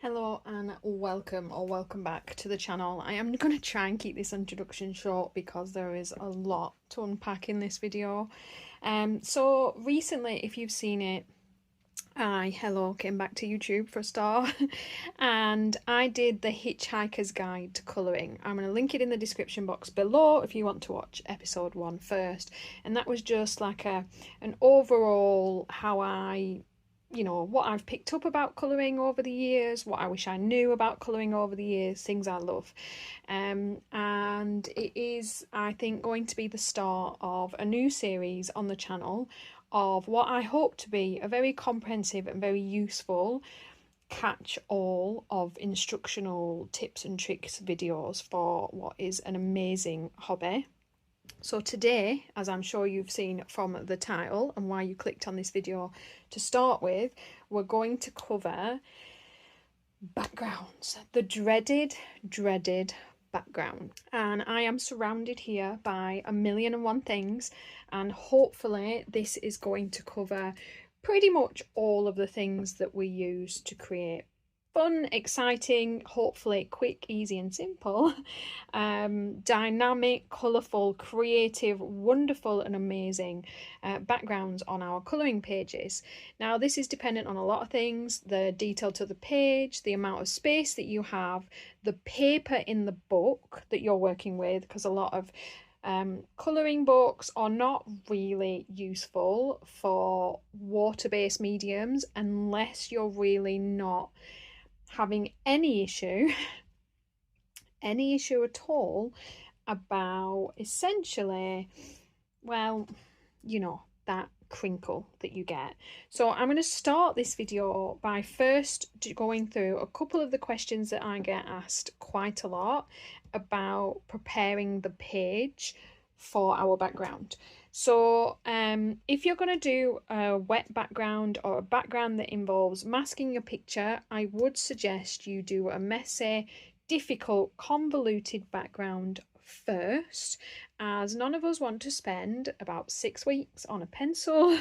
Hello and welcome or welcome back to the channel. I am going to try and keep this introduction short because there is a lot to unpack in this video. So recently, if you've seen it, came back to YouTube for a start and I did the Hitchhiker's Guide to Colouring. I'm going to link it in the description box below if you want to watch episode 1 first. And that was just like an overall how what I've picked up about colouring over the years, what I wish I knew about colouring over the years, things I love. And it is, I think, going to be the start of a new series on the channel of what I hope to be a very comprehensive and very useful catch-all of instructional tips and tricks videos for what is an amazing hobby. So today, as I'm sure you've seen from the title and why you clicked on this video to start with, we're going to cover backgrounds, the dreaded background. And I am surrounded here by 1,000,001 things, and hopefully this is going to cover pretty much all of the things that we use to create fun, exciting, hopefully quick, easy and simple, dynamic, colourful, creative, wonderful and amazing backgrounds on our colouring pages. Now this is dependent on a lot of things: the detail to the page, the amount of space that you have, the paper in the book that you're working with, because a lot of colouring books are not really useful for water-based mediums unless you're really not having any issue at all about essentially, well, that crinkle that you get. So I'm going to start this video by first going through a couple of the questions that I get asked quite a lot about preparing the page for our background. So if you're going to do a wet background or a background that involves masking your picture, I would suggest you do a messy, difficult, convoluted background first, as none of us want to spend about 6 weeks on a pencil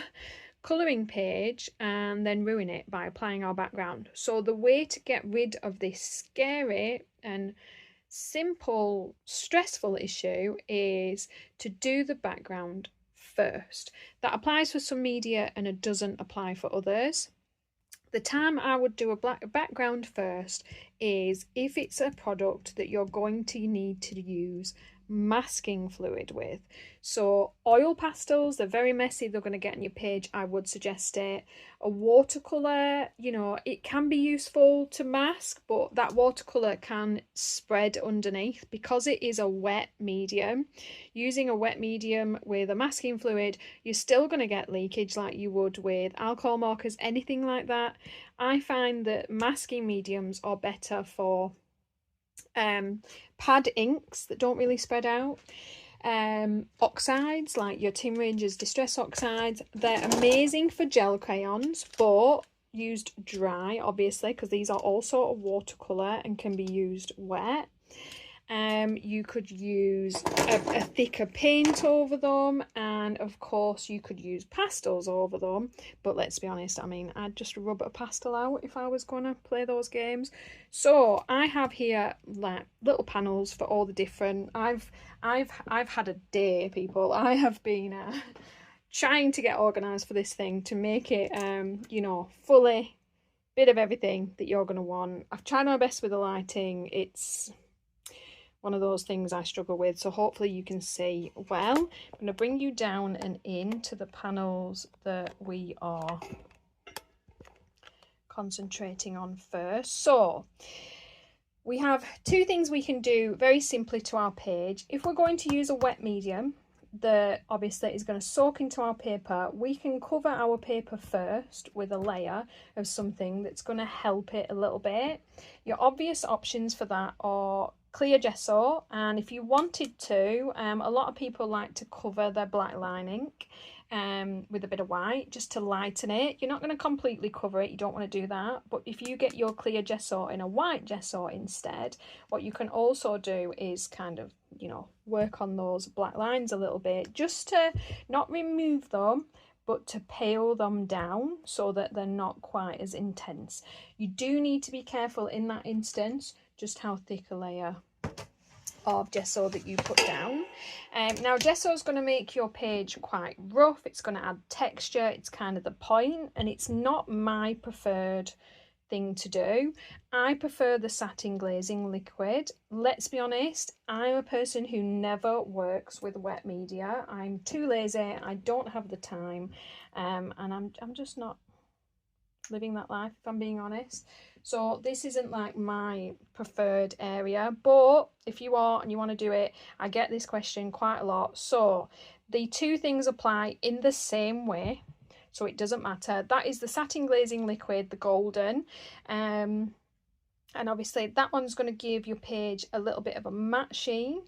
colouring page and then ruin it by applying our background. So the way to get rid of this scary and simple, stressful issue is to do the background first. That applies for some media and it doesn't apply for others. The time I would do a background first is if it's a product that you're going to need to use masking fluid with. So oil pastels, they're very messy, they're going to get on your page, I would suggest it. A watercolour, it can be useful to mask, but that watercolour can spread underneath because it is a wet medium. Using a wet medium with a masking fluid, you're still going to get leakage like you would with alcohol markers, anything like that. I find that masking mediums are better for pad inks that don't really spread out. Oxides like your Tim Ranger's Distress Oxides, they're amazing for gel crayons, but used dry, obviously, because these are also a watercolour and can be used wet. You could use a thicker paint over them, and of course you could use pastels over them, but let's be honest, I'd just rub a pastel out if I was going to play those games. So I have here like little panels for all the different. I've had a day, people. I have been trying to get organised for this thing to make it fully bit of everything that you're going to want. I've tried my best with the lighting. It's one of those things I struggle with, so hopefully you can see well. I'm going to bring you down and into the panels that we are concentrating on first. So we have 2 things we can do very simply to our page. If we're going to use a wet medium that obviously is going to soak into our paper, we can cover our paper first with a layer of something that's going to help it a little bit. Your obvious options for that are clear gesso, and if you wanted to, a lot of people like to cover their black line ink with a bit of white just to lighten it. You're not going to completely cover it, you don't want to do that, but if you get your clear gesso in a white gesso instead, what you can also do is kind of work on those black lines a little bit, just to not remove them but to pale them down so that they're not quite as intense. You do need to be careful in that instance just how thick a layer of gesso that you put down. Now gesso is going to make your page quite rough, it's going to add texture, it's kind of the point, and it's not my preferred thing to do. I prefer the satin glazing liquid. Let's be honest, I'm a person who never works with wet media. I'm too lazy, I don't have the time, and I'm just not living that life, if I'm being honest. So this isn't like my preferred area, but if you are and you want to do it, I get this question quite a lot. So the two things apply in the same way, so it doesn't matter. That is the satin glazing liquid, the golden, and obviously that one's going to give your page a little bit of a matte sheen,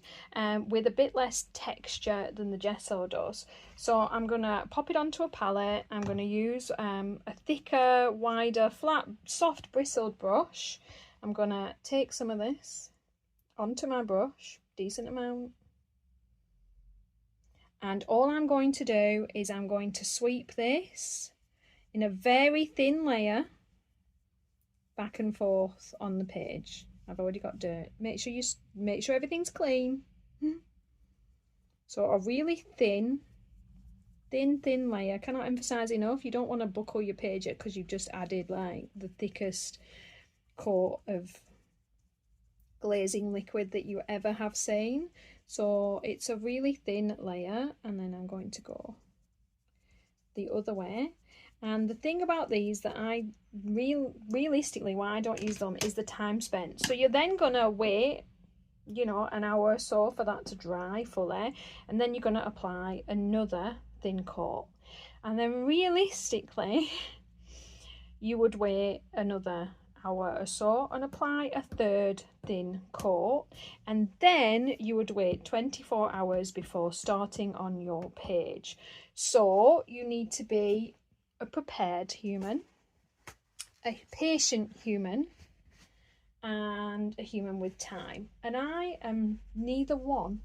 with a bit less texture than the gesso does. So I'm going to pop it onto a palette. I'm going to use a thicker, wider, flat, soft bristled brush. I'm going to take some of this onto my brush, decent amount. And all I'm going to do is I'm going to sweep this in a very thin layer back and forth on the page. I've already got dirt. Make sure everything's clean. So a really thin layer. Cannot emphasize enough, you don't want to buckle your page because you've just added like the thickest coat of glazing liquid that you ever have seen. So it's a really thin layer, and then I'm going to go the other way. And the thing about these that I realistically why I don't use them is the time spent. So you're then gonna wait, you know, an hour or so for that to dry fully, and then you're gonna apply another thin coat, and then realistically you would wait another hour or so and apply a third thin coat, and then you would wait 24 hours before starting on your page. So you need to be a prepared human, a patient human, and a human with time, and I am neither one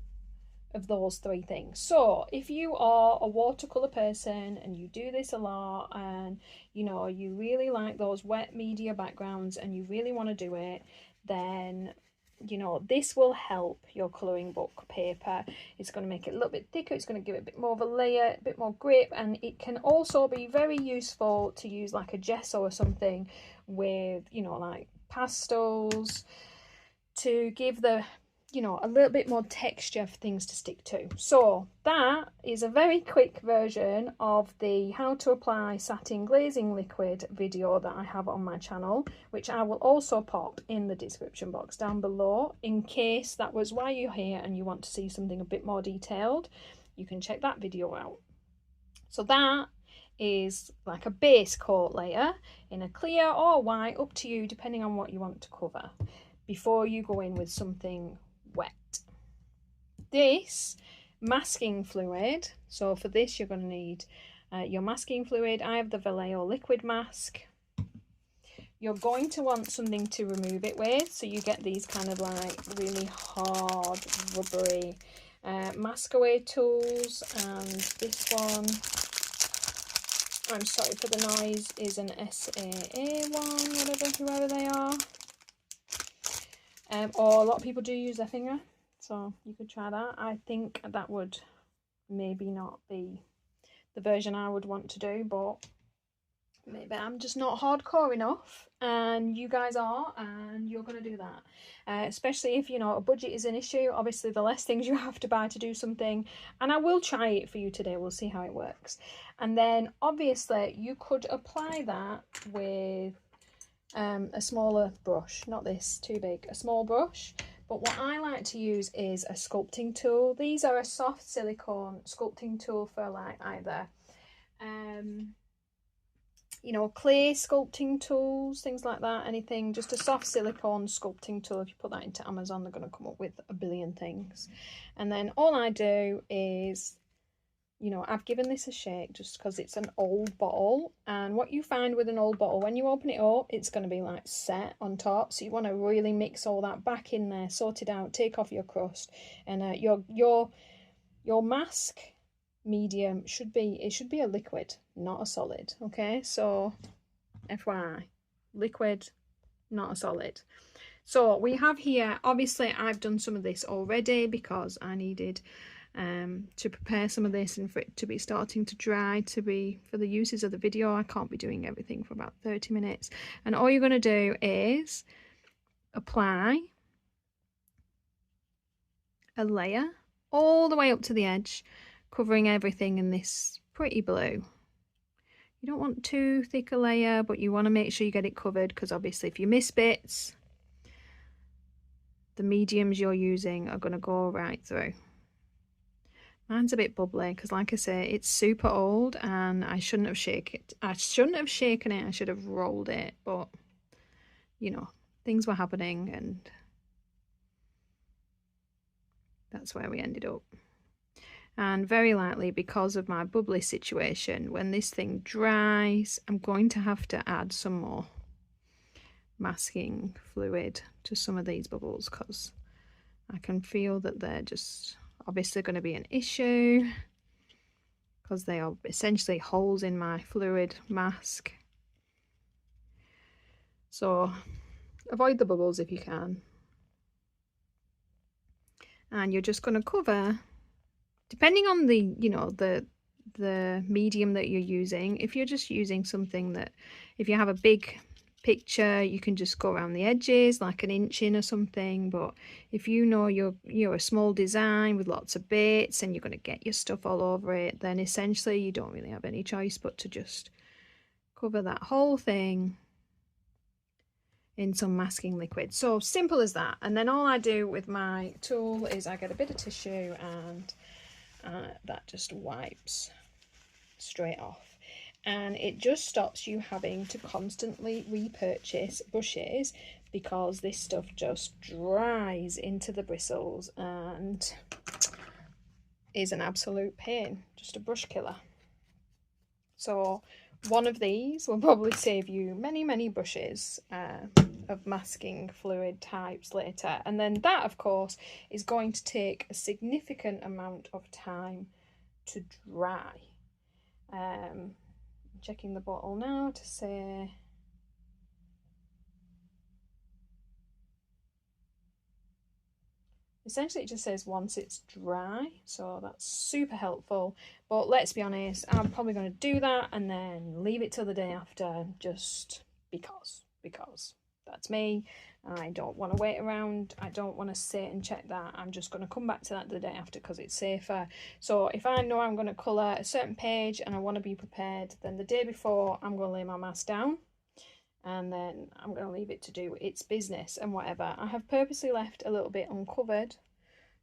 of those three things. So if you are a watercolor person and you do this a lot, and you know you really like those wet media backgrounds and you really want to do it, then you know this will help your coloring book paper. It's going to make it a little bit thicker, it's going to give it a bit more of a layer, a bit more grip, and it can also be very useful to use like a gesso or something with, you know, like pastels, to give the, you know, a little bit more texture for things to stick to. So that is a very quick version of the how to apply satin glazing liquid video that I have on my channel, which I will also pop in the description box down below in case that was why you're here and you want to see something a bit more detailed. You can check that video out. So that is like a base coat layer in a clear or white, up to you depending on what you want to cover, before you go in with something wet. This masking fluid, so for this you're going to need your masking fluid. I have the Vallejo liquid mask. You're going to want something to remove it with, so you get these kind of like really hard rubbery mask away tools, and this one, I'm sorry for the noise, is an SAA one, whoever they are. Or a lot of people do use their finger, so you could try that. I think that would maybe not be the version I would want to do, but maybe I'm just not hardcore enough and you guys are, and you're going to do that. Especially if, you know, a budget is an issue. Obviously the less things you have to buy to do something, and I will try it for you today, we'll see how it works. And then obviously you could apply that with a smaller brush, not this, too big, a small brush. But what I like to use is a sculpting tool. These are a soft silicone sculpting tool for like either you know, clay sculpting tools, things like that, anything, just a soft silicone sculpting tool. If you put that into Amazon, they're going to come up with a billion things. And then all I do is, you know, I've given this a shake just because it's an old bottle, and what you find with an old bottle, when you open it up, it's going to be like set on top, so you want to really mix all that back in there, sort it out, take off your crust, and your mask medium should be, it should be a liquid, not a solid. Okay, so FYI, liquid, not a solid. So we have here, obviously I've done some of this already because I needed to prepare some of this and for it to be starting to dry, to be for the uses of the video. I can't be doing everything for about 30 minutes. And all you're going to do is apply a layer all the way up to the edge, covering everything in this pretty blue. You don't want too thick a layer, but you want to make sure you get it covered, because obviously if you miss bits, the mediums you're using are going to go right through. Mine's a bit bubbly because, like I say, it's super old and I shouldn't have shaken it. I should have rolled it, but you know, things were happening and that's where we ended up. And very likely, because of my bubbly situation, when this thing dries, I'm going to have to add some more masking fluid to some of these bubbles, because I can feel that they're just obviously going to be an issue, because they are essentially holes in my fluid mask. So avoid the bubbles if you can. And you're just going to cover, depending on the, you know, the medium that you're using. If you're just using something that, if you have a big picture, you can just go around the edges like an inch in or something. But if you know you're a small design with lots of bits and you're going to get your stuff all over it, then essentially you don't really have any choice but to just cover that whole thing in some masking liquid. So simple as that. And then all I do with my tool is I get a bit of tissue and that just wipes straight off. And it just stops you having to constantly repurchase brushes, because this stuff just dries into the bristles and is an absolute pain, just a brush killer. So one of these will probably save you many brushes of masking fluid types later. And then that, of course, is going to take a significant amount of time to dry. Checking the bottle now to say essentially it just says once it's dry, so that's super helpful. But let's be honest, I'm probably going to do that and then leave it till the day after, just because that's me. I don't want to wait around. I don't want to sit and check that. I'm just going to come back to that the day after because it's safer. So if I know I'm going to colour a certain page and I want to be prepared, then the day before I'm going to lay my mask down and then I'm going to leave it to do its business and whatever. I have purposely left a little bit uncovered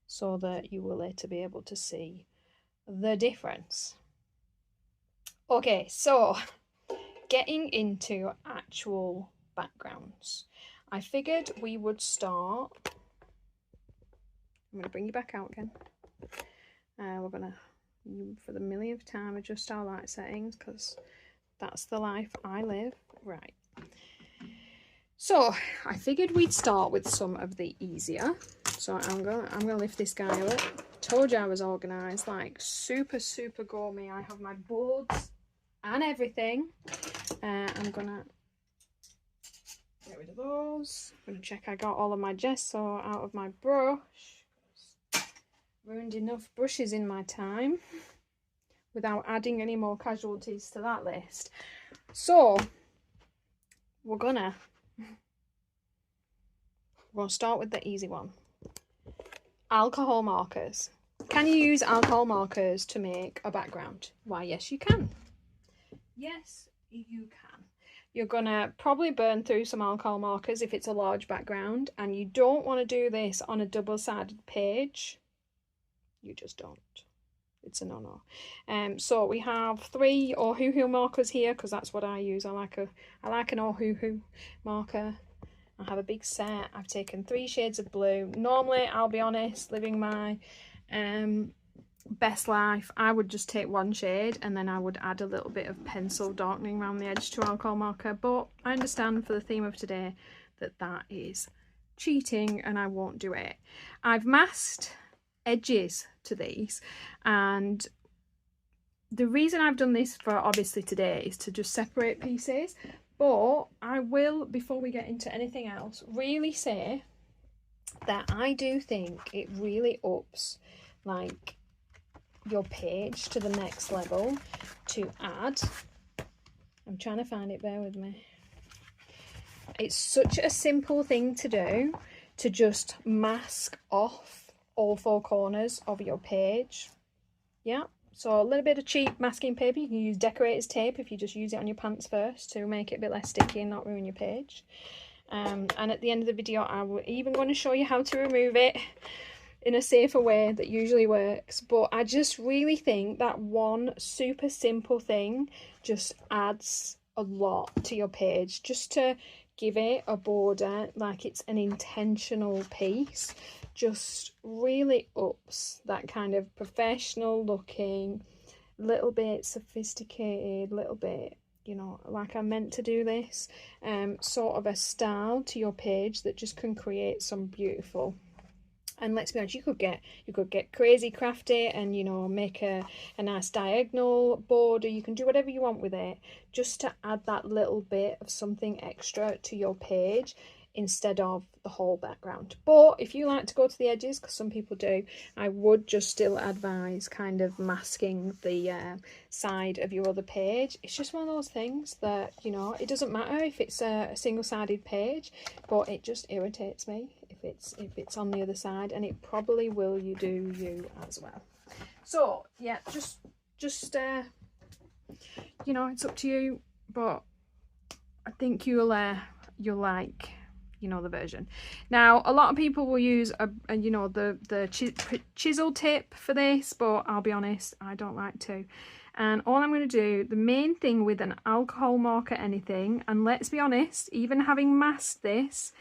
so that you will later be able to see the difference. Okay, so getting into actual backgrounds. I figured we would start. I'm going to bring you back out again. We're going to, for the millionth time, adjust our light settings because that's the life I live. Right. So I figured we'd start with some of the easier. So I'm gonna lift this guy up. Told you I was organised, like super gourmet. I have my boards and everything. I'm gonna get rid of those. I'm going to check I got all of my gesso out of my brush. Ruined enough brushes in my time without adding any more casualties to that list. So we're gonna start with the easy one. Alcohol markers. Can you use alcohol markers to make a background? Why, yes you can. Yes, you can. You're gonna probably burn through some alcohol markers if it's a large background, and you don't want to do this on a double-sided page. You just don't. It's a no-no. So we have 3 Ohuhu markers here because that's what I use. I like an Ohuhu marker. I have a big set. I've taken 3 shades of blue. Normally, I'll be honest, living my best life, I would just take 1 shade and then I would add a little bit of pencil darkening around the edge to alcohol marker, but I understand for the theme of today that is cheating and I won't do it. I've masked edges to these, and the reason I've done this for obviously today is to just separate pieces, but I will, before we get into anything else, really say that I do think it really ups like your page to the next level to add, I'm trying to find it, bear with me. It's such a simple thing to do, to just mask off all four corners of your page. Yeah, so a little bit of cheap masking paper. You can use decorator's tape if you just use it on your pants first to make it a bit less sticky and not ruin your page. And at the end of the video, I'm even going to show you how to remove it in a safer way that usually works. But I just really think that one super simple thing just adds a lot to your page, just to give it a border like it's an intentional piece. Just really ups that kind of professional looking, little bit sophisticated, little bit, you know, like I meant to do this, sort of a style to your page that just can create some beautiful. And let's be honest, you could get crazy crafty and, you know, make a nice diagonal border. You can do whatever you want with it, just to add that little bit of something extra to your page instead of the whole background. But if you like to go to the edges, because some people do, I would just still advise kind of masking the side of your other page. It's just one of those things that, you know, it doesn't matter if it's a single-sided page, but it just irritates me if it's on the other side, and it probably will do you as well. So yeah, just you know, it's up to you, but I think you'll like, you know, the version. Now a lot of people will use a you know, the chisel tip for this, but I'll be honest, I don't like to. And all I'm going to do, the main thing with an alcohol marker anything, and let's be honest, even having masked this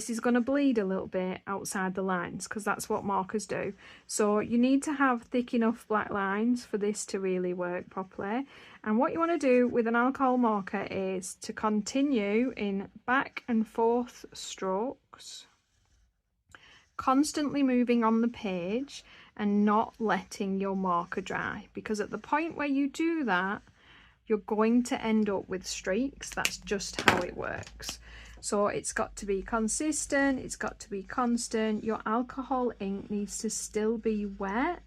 is going to bleed a little bit outside the lines, because that's what markers do. So you need to have thick enough black lines for this to really work properly. And what you want to do with an alcohol marker is to continue in back and forth strokes, constantly moving on the page and not letting your marker dry, because at the point where you do that, you're going to end up with streaks. That's just how it works. So it's got to be consistent, it's got to be constant. Your alcohol ink needs to still be wet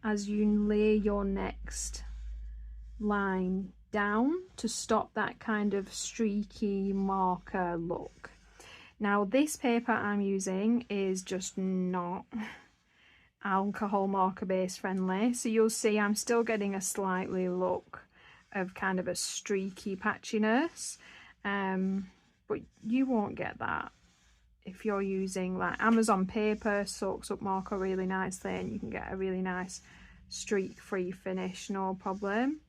as you lay your next line down to stop that kind of streaky marker look. Now this paper I'm using is just not alcohol marker base friendly, so you'll see I'm still getting a slightly look of kind of a streaky patchiness. But you won't get that if you're using like Amazon paper. Soaks up marker really nicely and you can get a really nice streak free finish, no problem.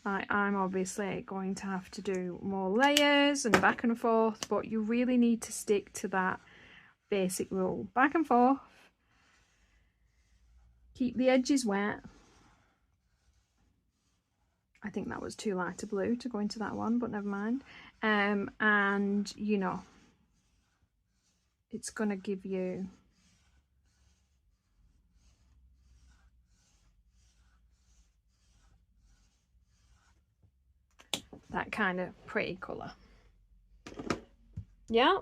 Like I'm obviously going to have to do more layers and back and forth, but you really need to stick to that basic rule. Back and forth, keep the edges wet. I think that was too light a blue to go into that one, but never mind. And you know, it's gonna give you that kind of pretty colour. Yeah,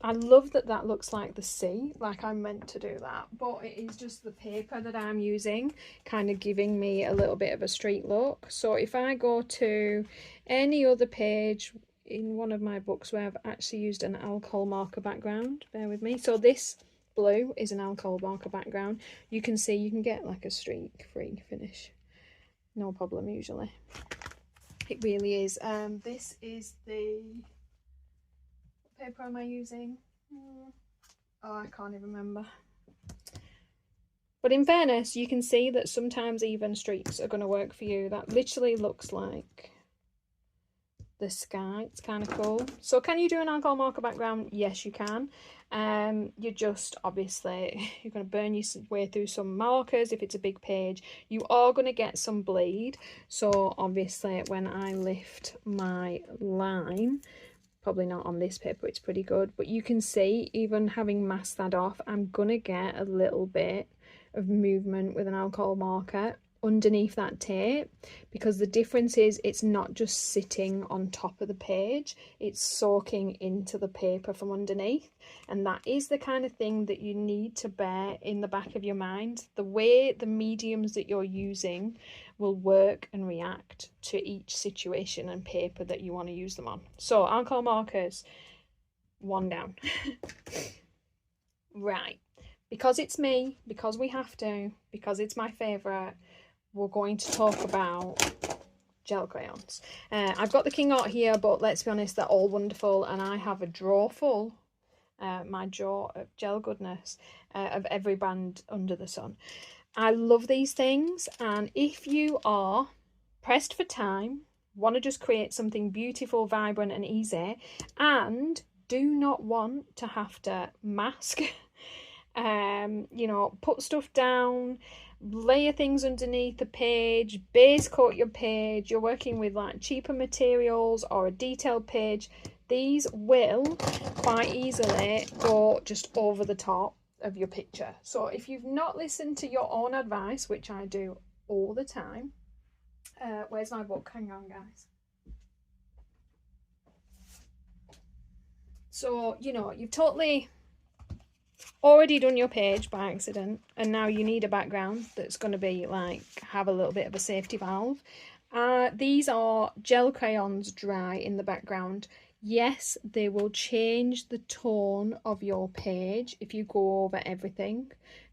I love that that looks like the sea, like I meant to do that, but it is just the paper that I'm using kind of giving me a little bit of a streak look. So if I go to any other page in one of my books where I've actually used an alcohol marker background, bear with me, so this blue is an alcohol marker background, you can see you can get like a streak free finish, no problem usually. It really is. This is the paper am I using? Oh, I can't even remember. But in fairness, you can see that sometimes even streaks are going to work for you. That literally looks like the sky. It's kind of cool. So can you do an alcohol marker background? Yes, you can. You just obviously you're going to burn your way through some markers. If it's a big page, you are going to get some bleed. So obviously when I lift my line, probably not on this paper, it's pretty good, but you can see even having masked that off, I'm gonna get a little bit of movement with an alcohol marker underneath that tape, because the difference is it's not just sitting on top of the page, it's soaking into the paper from underneath. And that is the kind of thing that you need to bear in the back of your mind. The way the mediums that you're using will work and react to each situation and paper that you want to use them on. So alcohol markers, 1 down. Right, because it's me, because we have to, because it's my favourite, we're going to talk about gel crayons. I've got the King Art here, but let's be honest, they're all wonderful, and I have a drawer full, my drawer of gel goodness, of every brand under the sun. I love these things, and if you are pressed for time, want to just create something beautiful, vibrant and easy, and do not want to have to mask, you know, put stuff down, layer things underneath the page, base coat your page, you're working with like cheaper materials or a detailed page, these will quite easily go just over the top of your picture. So if you've not listened to your own advice, which I do all the time, where's my book? Hang on, guys. So, you know, you've totally already done your page by accident, and now you need a background that's going to be like, have a little bit of a safety valve. These are gel crayons dry in the background. Yes, they will change the tone of your page if you go over everything,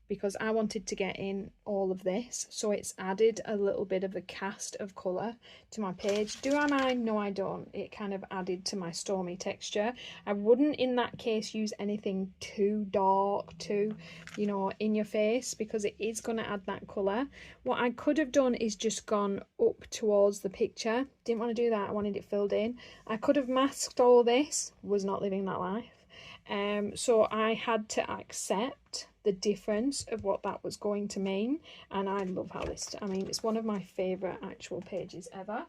because I wanted to get in all of this, so it's added a little bit of a cast of colour to my page. Do I mind? No, I don't. It kind of added to my stormy texture. I wouldn't in that case use anything too dark, too, you know, in your face, because it is going to add that colour. What I could have done is just gone up towards the picture. Didn't want to do that. I wanted it filled in. I could have masked all this. Was not living that life. So I had to accept the difference of what that was going to mean, and I love how this, I mean, it's one of my favourite actual pages ever.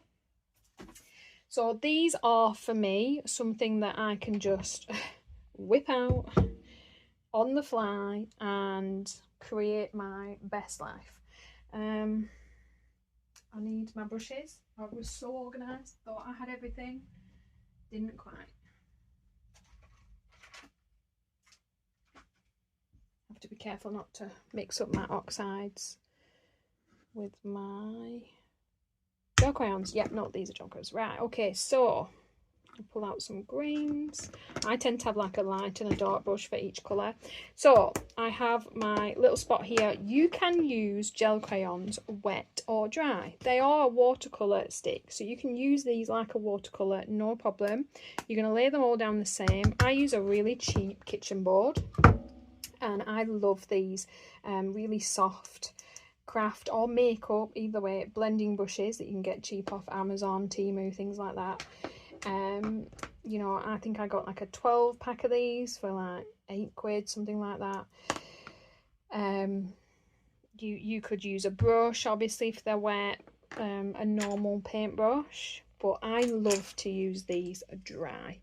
So these are, for me, something that I can just whip out on the fly and create my best life. I need my brushes. I was so organised, thought I had everything, didn't quite. Have to be careful not to mix up my oxides with my gel crayons. Yep, no, these are junkers. Right, okay, so I'll pull out some greens. I tend to have like a light and a dark brush for each colour. So I have my little spot here. You can use gel crayons wet or dry. They are a watercolour stick, so you can use these like a watercolour, no problem. You're going to lay them all down the same. I use a really cheap kitchen board, and I love these really soft craft or makeup, either way, blending brushes that you can get cheap off Amazon, Temu, things like that. You know, I think I got like a 12 pack of these for like £8, something like that. You could use a brush, obviously, if they're wet, a normal paintbrush, but I love to use these dry,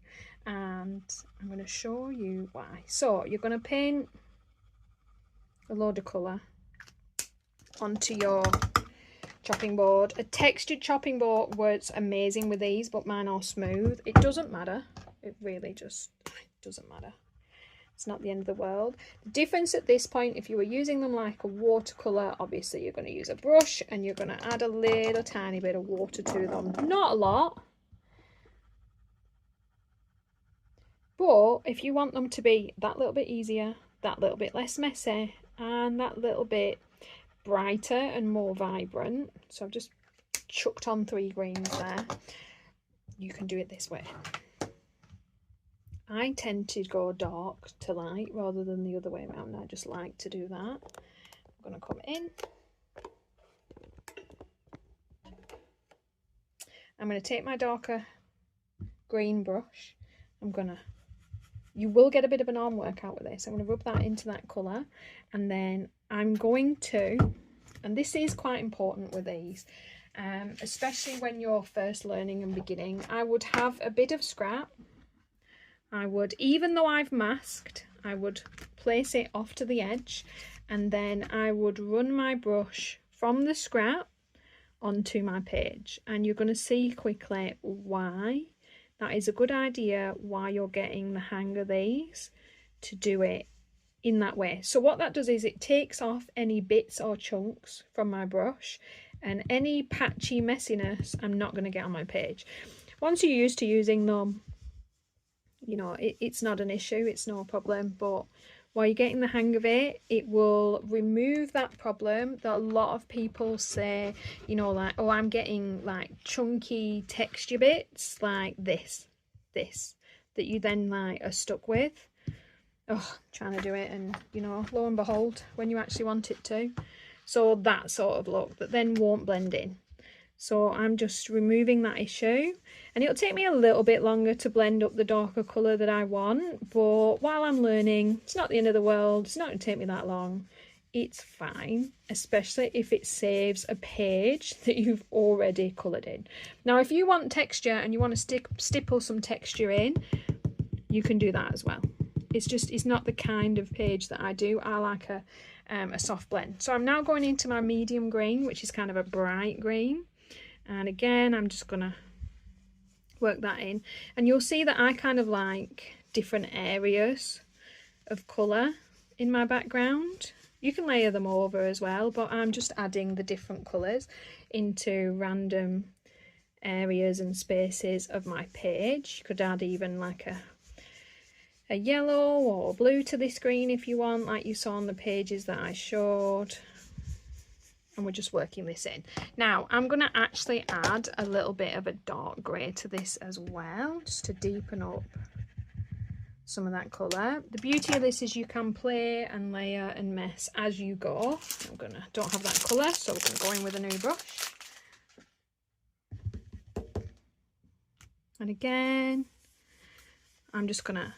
and I'm going to show you why. So you're going to paint a load of colour onto your chopping board. A textured chopping board works amazing with these, but mine are smooth. It doesn't matter. It really just doesn't matter. It's not the end of the world. The difference at this point, if you were using them like a watercolour, obviously you're going to use a brush and you're going to add a little tiny bit of water to them. Not a lot. But if you want them to be that little bit easier, that little bit less messy, and that little bit brighter and more vibrant, so I've just chucked on 3 greens there, you can do it this way. I tend to go dark to light rather than the other way around. I just like to do that. I'm going to come in. I'm going to take my darker green brush. You will get a bit of an arm workout with this. I'm going to rub that into that colour, and then I'm going to, and this is quite important with these, especially when you're first learning and beginning, I would have a bit of scrap. I would, even though I've masked, I would place it off to the edge, and then I would run my brush from the scrap onto my page, and you're going to see quickly why that is a good idea, why you're getting the hang of these, to do it in that way. So what that does is it takes off any bits or chunks from my brush, and any patchy messiness I'm not going to get on my page. Once you're used to using them, you know, it's not an issue, it's no problem, but while you're getting the hang of it, it will remove that problem that a lot of people say, you know, like, oh, I'm getting like chunky texture bits like this that you then like are stuck with. Oh, trying to do it, and you know, lo and behold, when you actually want it to. So that sort of look that then won't blend in. So I'm just removing that issue, and it'll take me a little bit longer to blend up the darker colour that I want, but while I'm learning, it's not the end of the world, it's not going to take me that long, it's fine, especially if it saves a page that you've already coloured in. Now if you want texture and you want to stipple some texture in, you can do that as well. It's not the kind of page that I do. I like a soft blend. So I'm now going into my medium green, which is kind of a bright green. And again, I'm just gonna work that in, and you'll see that I kind of like different areas of colour in my background. You can layer them over as well, but I'm just adding the different colours into random areas and spaces of my page. You could add even like a yellow or blue to this green if you want, like you saw on the pages that I showed. And we're just working this in. Now I'm going to actually add a little bit of a dark grey to this as well, just to deepen up some of that colour. The beauty of this is you can play and layer and mess as you go. Don't have that colour, so we're going to go in with a new brush. And again, I'm just going to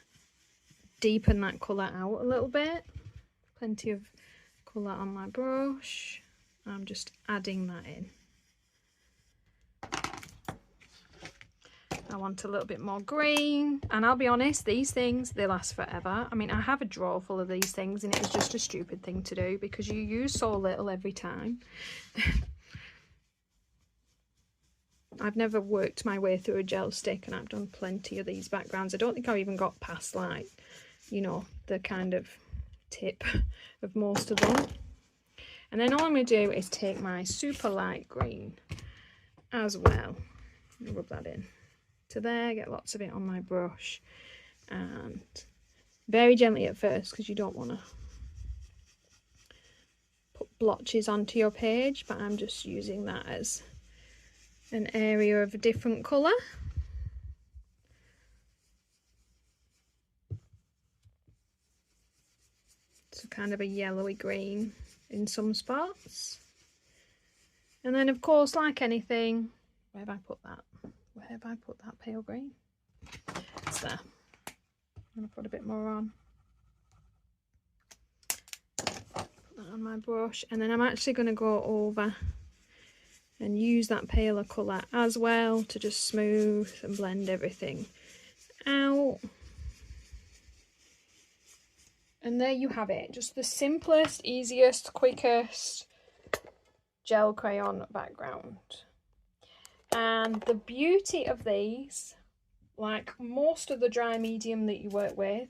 deepen that colour out a little bit. Plenty of colour on my brush. I'm just adding that in. I want a little bit more green, and I'll be honest, these things, they last forever. I mean, I have a drawer full of these things, and it was just a stupid thing to do because you use so little every time. I've never worked my way through a gel stick, and I've done plenty of these backgrounds. I don't think I've even got past, like, you know, the kind of tip of most of them. And then all I'm going to do is take my super light green as well, and rub that in to there, get lots of it on my brush, and very gently at first because you don't want to put blotches onto your page, but I'm just using that as an area of a different colour. So kind of a yellowy green in some spots. And then of course, like anything, where have I put that? Where have I put that pale green? It's there. I'm going to put a bit more on. Put that on my brush, and then I'm actually going to go over and use that paler colour as well to just smooth and blend everything out. And there you have it, just the simplest, easiest, quickest gel crayon background. And the beauty of these, like most of the dry medium that you work with,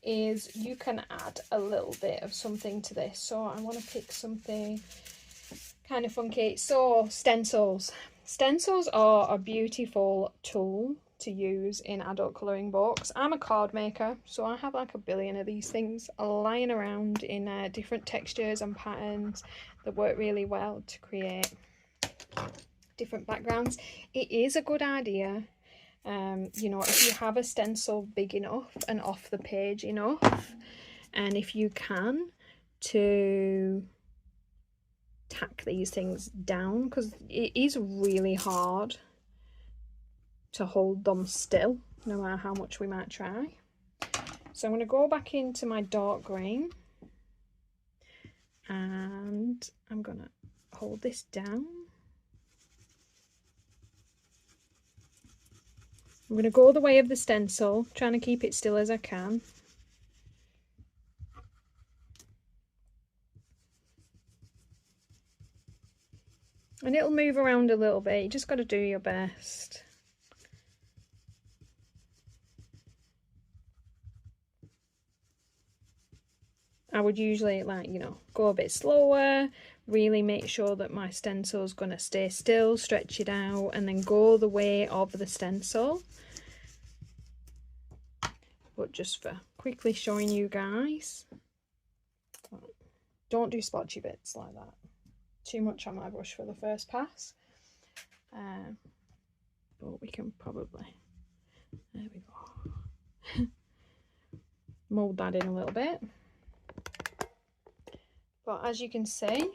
is you can add a little bit of something to this. So I want to pick something kind of funky. So stencils. Stencils are a beautiful tool to use in adult colouring books. I'm a card maker, so I have like a billion of these things lying around in different textures and patterns that work really well to create different backgrounds. It is a good idea, you know, if you have a stencil big enough and off the page enough, and if you can, to tack these things down, because it is really hard to hold them still no matter how much we might try. So I'm going to go back into my dark green, and I'm going to hold this down. I'm going to go the way of the stencil, trying to keep it still as I can. And it'll move around a little bit. You just got to do your best. I would usually, like, you know, go a bit slower, really make sure that my stencil is going to stay still, stretch it out, and then go the way of the stencil. But just for quickly showing you guys, don't do splotchy bits like that. Too much on my brush for the first pass. But we can probably, there we go, mould that in a little bit. But as you can see,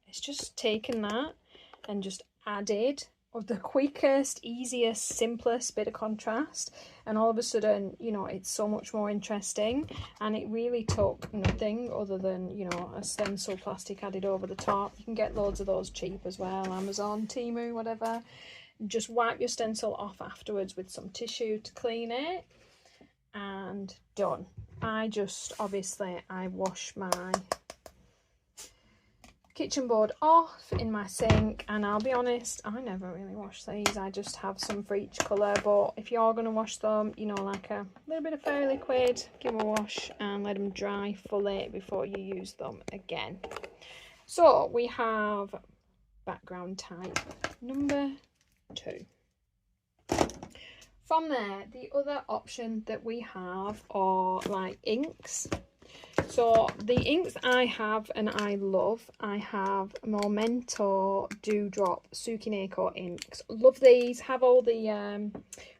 it's just taken that and just added of the quickest, easiest, simplest bit of contrast, and all of a sudden, you know, it's so much more interesting. And it really took nothing other than, you know, a stencil plastic added over the top. You can get loads of those cheap as well, Amazon, Temu, whatever. Just wipe your stencil off afterwards with some tissue to clean it, and done. I just, obviously, I wash my kitchen board off in my sink, and I'll be honest, I never really wash these. I just have some for each colour. But if you're going to wash them, you know, like a little bit of fairy liquid, give them a wash and let them dry fully before you use them again. So we have background type number 2. From there, the other option that we have are like inks. So the inks I have and I love, I have Memento Dewdrop Sukineko inks. Love these, have all the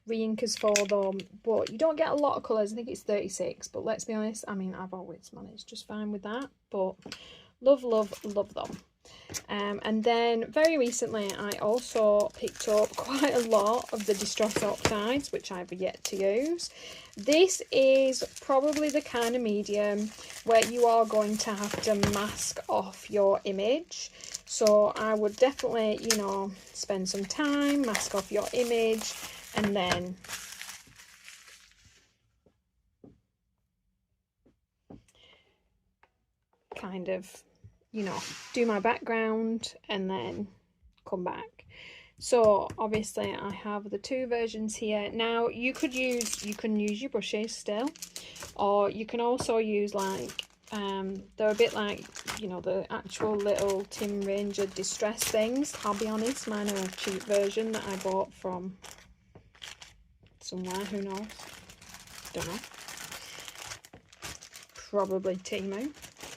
re-inkers for them, but you don't get a lot of colours. I think it's 36, but let's be honest, I mean, I've always managed just fine with that. But love, love, love them. And then very recently I also picked up quite a lot of the Distress Oxides, which I've yet to use. This is probably the kind of medium where you are going to have to mask off your image. So I would definitely, you know, spend some time, mask off your image, and then kind of, you know, do my background and then come back. So obviously I have the 2 versions here. Now you can use your brushes still, or you can also use like they're a bit like, you know, the actual little Tim Ranger distress things. I'll be honest, mine are a cheap version that I bought from somewhere, who knows, don't know, probably Temu,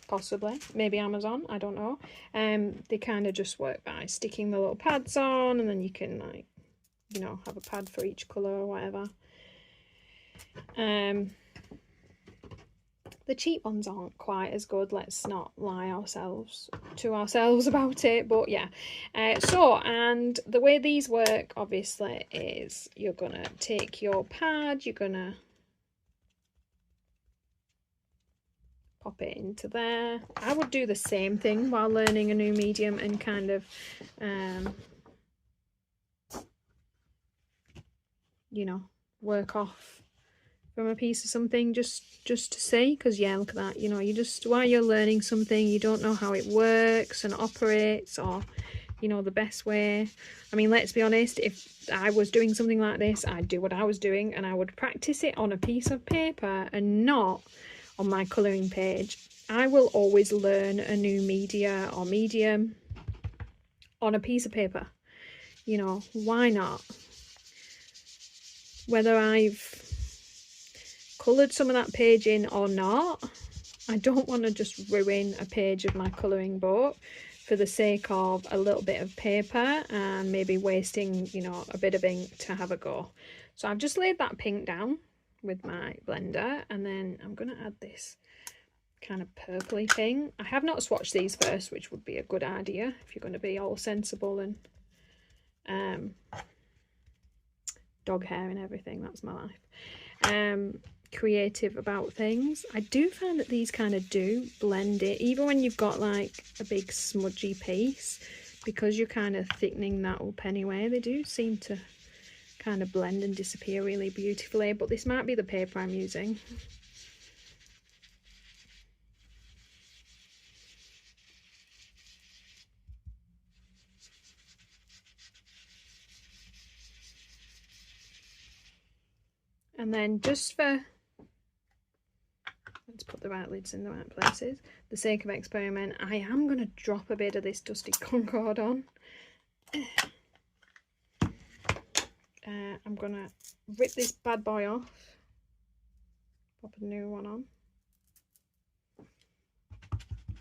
possibly, maybe Amazon, I don't know. They kind of just work by sticking the little pads on, and then you can, like, you know, have a pad for each colour or whatever. The cheap ones aren't quite as good, let's not lie to ourselves about it, but yeah. And the way these work, obviously, is you're gonna take your pad, you're gonna pop it into there. I would do the same thing while learning a new medium and kind of you know, work off from a piece of something just to see, because yeah, look at that, you know, you just, while you're learning something, you don't know how it works and operates, or, you know, the best way. I mean, let's be honest, if I was doing something like this, I'd do what I was doing and I would practice it on a piece of paper and not on my colouring page. I will always learn a new media or medium on a piece of paper. You know, why not? Whether I've coloured some of that page in or not, I don't want to just ruin a page of my colouring book for the sake of a little bit of paper and maybe wasting, you know, a bit of ink to have a go. So I've just laid that pink down with my blender, and then I'm going to add this kind of purpley pink. I have not swatched these first, which would be a good idea if you're going to be all sensible and dog hair and everything. That's my life. Creative about things. I do find that these kind of do blend it, even when you've got like a big smudgy piece, because you're kind of thickening that up anyway. They do seem to kind of blend and disappear really beautifully, but this might be the paper I'm using. And then just for, let's put the right lids in the right places, for the sake of experiment, I am going to drop a bit of this dusty Concord on. I'm going to rip this bad boy off, pop a new one on.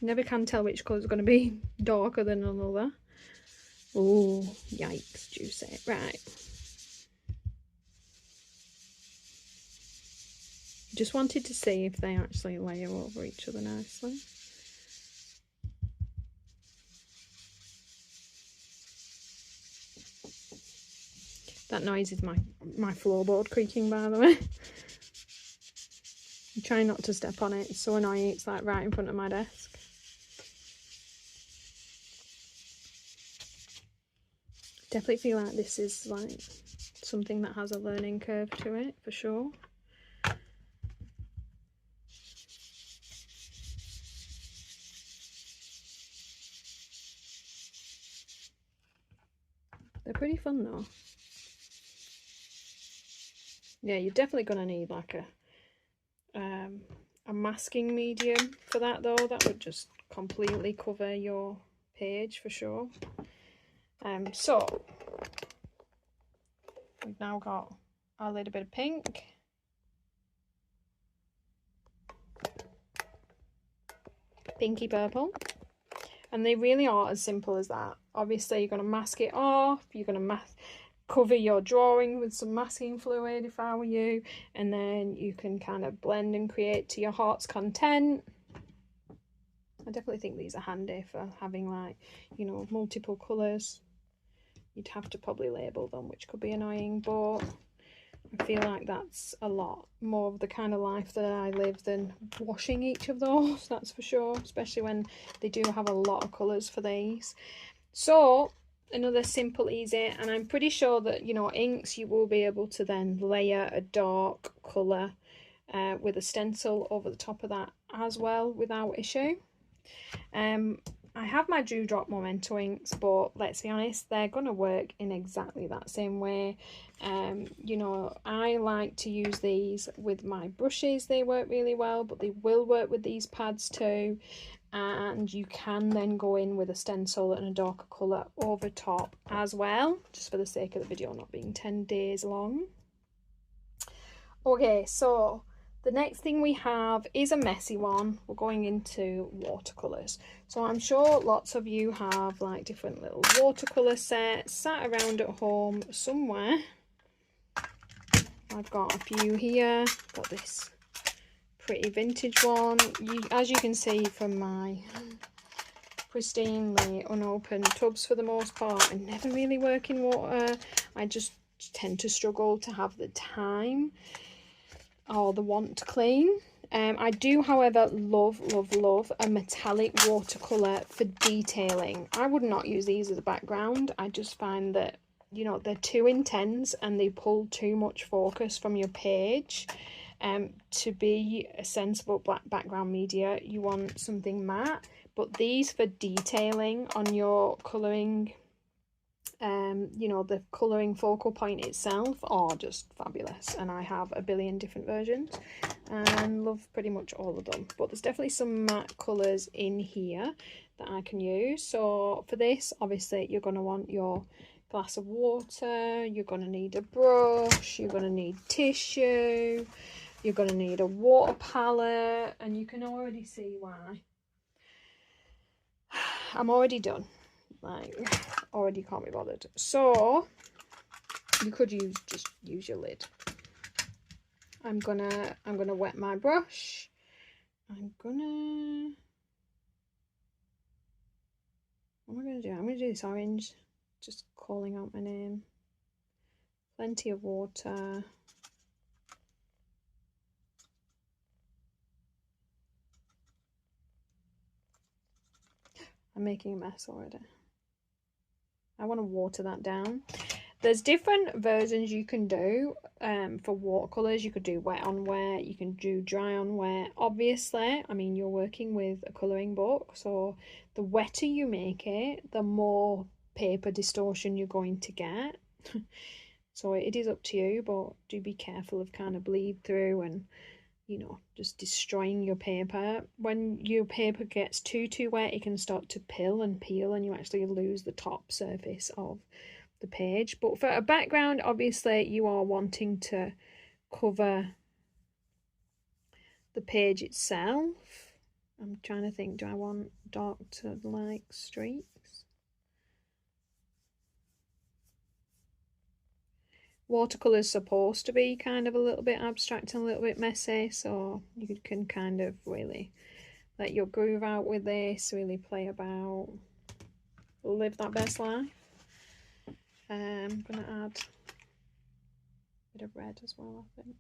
Never can tell which colour is going to be darker than another. Oh, yikes, juicy. Right. Just wanted to see if they actually layer over each other nicely. That noise is my floorboard creaking, by the way. I'm trying not to step on it. It's so annoying. It's like right in front of my desk. Definitely feel like this is like something that has a learning curve to it, for sure. They're pretty fun though. Yeah, you're definitely going to need like a masking medium for that though. That would just completely cover your page for sure. So we've now got our little bit of pink. Pinky purple. And they really are as simple as that. Obviously you're going to mask it off, you're going to cover your drawing with some masking fluid if I were you, and then you can kind of blend and create to your heart's content. I definitely think these are handy for having like, you know, multiple colours. You'd have to probably label them, which could be annoying, but I feel like that's a lot more of the kind of life that I live than washing each of those, that's for sure, especially when they do have a lot of colours for these. So another simple, easy, and I'm pretty sure that, you know, inks, you will be able to then layer a dark colour with a stencil over the top of that as well without issue. I have my Dewdrop Memento inks, but let's be honest, they're going to work in exactly that same way. You know, I like to use these with my brushes. They work really well, but they will work with these pads too. And you can then go in with a stencil and a darker colour over top as well, just for the sake of the video not being 10 days long. Okay, so the next thing we have is a messy one. We're going into watercolours. So I'm sure lots of you have like different little watercolour sets sat around at home somewhere. I've got a few here. Got this pretty vintage one. As you can see from my pristinely unopened tubs, for the most part, I never really work in water. I just tend to struggle to have the time or the want to clean. I do, however, love a metallic watercolour for detailing. I would not use these as a background. I just find that, you know, they're too intense and they pull too much focus from your page. To be a sensible black background media, you want something matte, but these for detailing on your colouring, you know, the colouring focal point itself are just fabulous, and I have a billion different versions and love pretty much all of them. But there's definitely some matte colours in here that I can use. So for this, obviously you're going to want your glass of water, you're going to need a brush, you're going to need tissue, you're going to need a water palette, and you can already see why I'm already done. Like, already can't be bothered. So you could just use your lid. I'm gonna wet my brush. What am I gonna do? I'm gonna do this orange, just calling out my name. Plenty of water. I'm making a mess already. I want to water that down. There's different versions you can do for watercolours. You could do wet on wet, you can do dry on wet. Obviously, I mean, you're working with a colouring book, so the wetter you make it, the more paper distortion you're going to get. So it is up to you, but do be careful of kind of bleed through and, you know, just destroying your paper. When your paper gets too wet, it can start to pill and peel, and you actually lose the top surface of the page. But for a background, obviously you are wanting to cover the page itself. I'm trying to think, do I want dark to light streaks? Watercolour's supposed to be kind of a little bit abstract and a little bit messy, so you can kind of really let your groove out with this, really play about, live that best life. I'm going to add a bit of red as well, I think.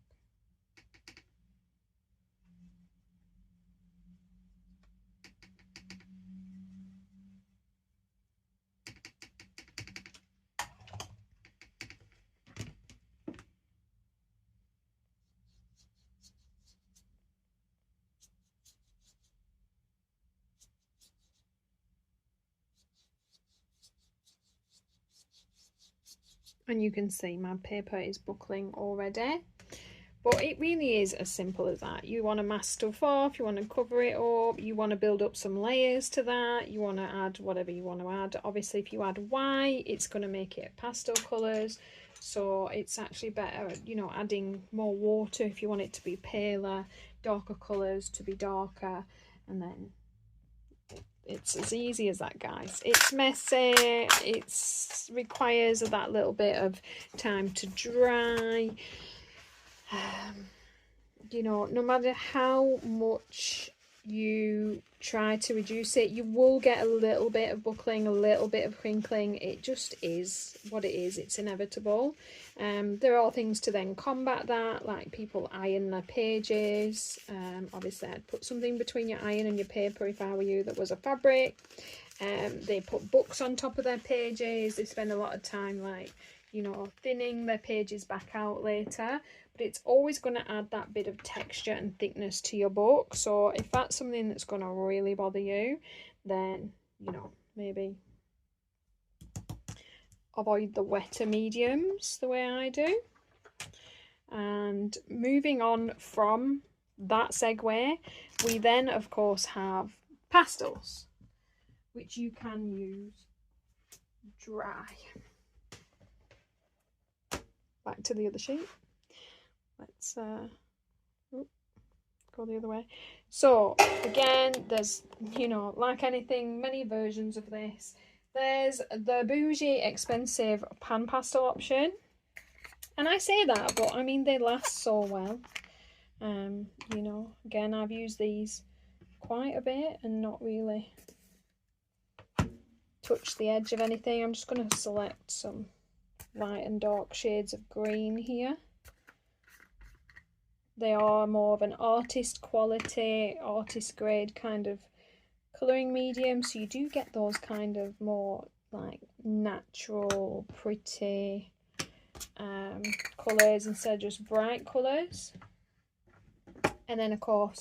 And you can see my paper is buckling already, but it really is as simple as that. You want to mask stuff off, you want to cover it up, you want to build up some layers to that, you want to add whatever you want to add. Obviously if you add white, it's going to make it pastel colours, so it's actually better, you know, adding more water if you want it to be paler, darker colours to be darker, and then it's as easy as that, guys. It's messy, it requires that little bit of time to dry. You know, no matter how much you try to reduce it, you will get a little bit of buckling, a little bit of crinkling. It just is what it is. It's inevitable. There are things to then combat that, like people iron their pages. Obviously I'd put something between your iron and your paper if I were you that was a fabric. They put books on top of their pages. They spend a lot of time, like, you know, thinning their pages back out later, but it's always going to add that bit of texture and thickness to your book. So if that's something that's going to really bother you, then, you know, maybe avoid the wetter mediums the way I do. And moving on from that segue, we then of course have pastels, which you can use dry. Back to the other sheet. Let's go the other way. So again, there's, you know, like anything, many versions of this. There's the bougie expensive pan pastel option, and I say that, but I mean they last so well. You know, again, I've used these quite a bit and not really touched the edge of anything. I'm just going to select some light and dark shades of green here. They are more of an artist quality, artist grade kind of colouring medium, so you do get those kind of more like natural, pretty colours instead of just bright colours. And then of course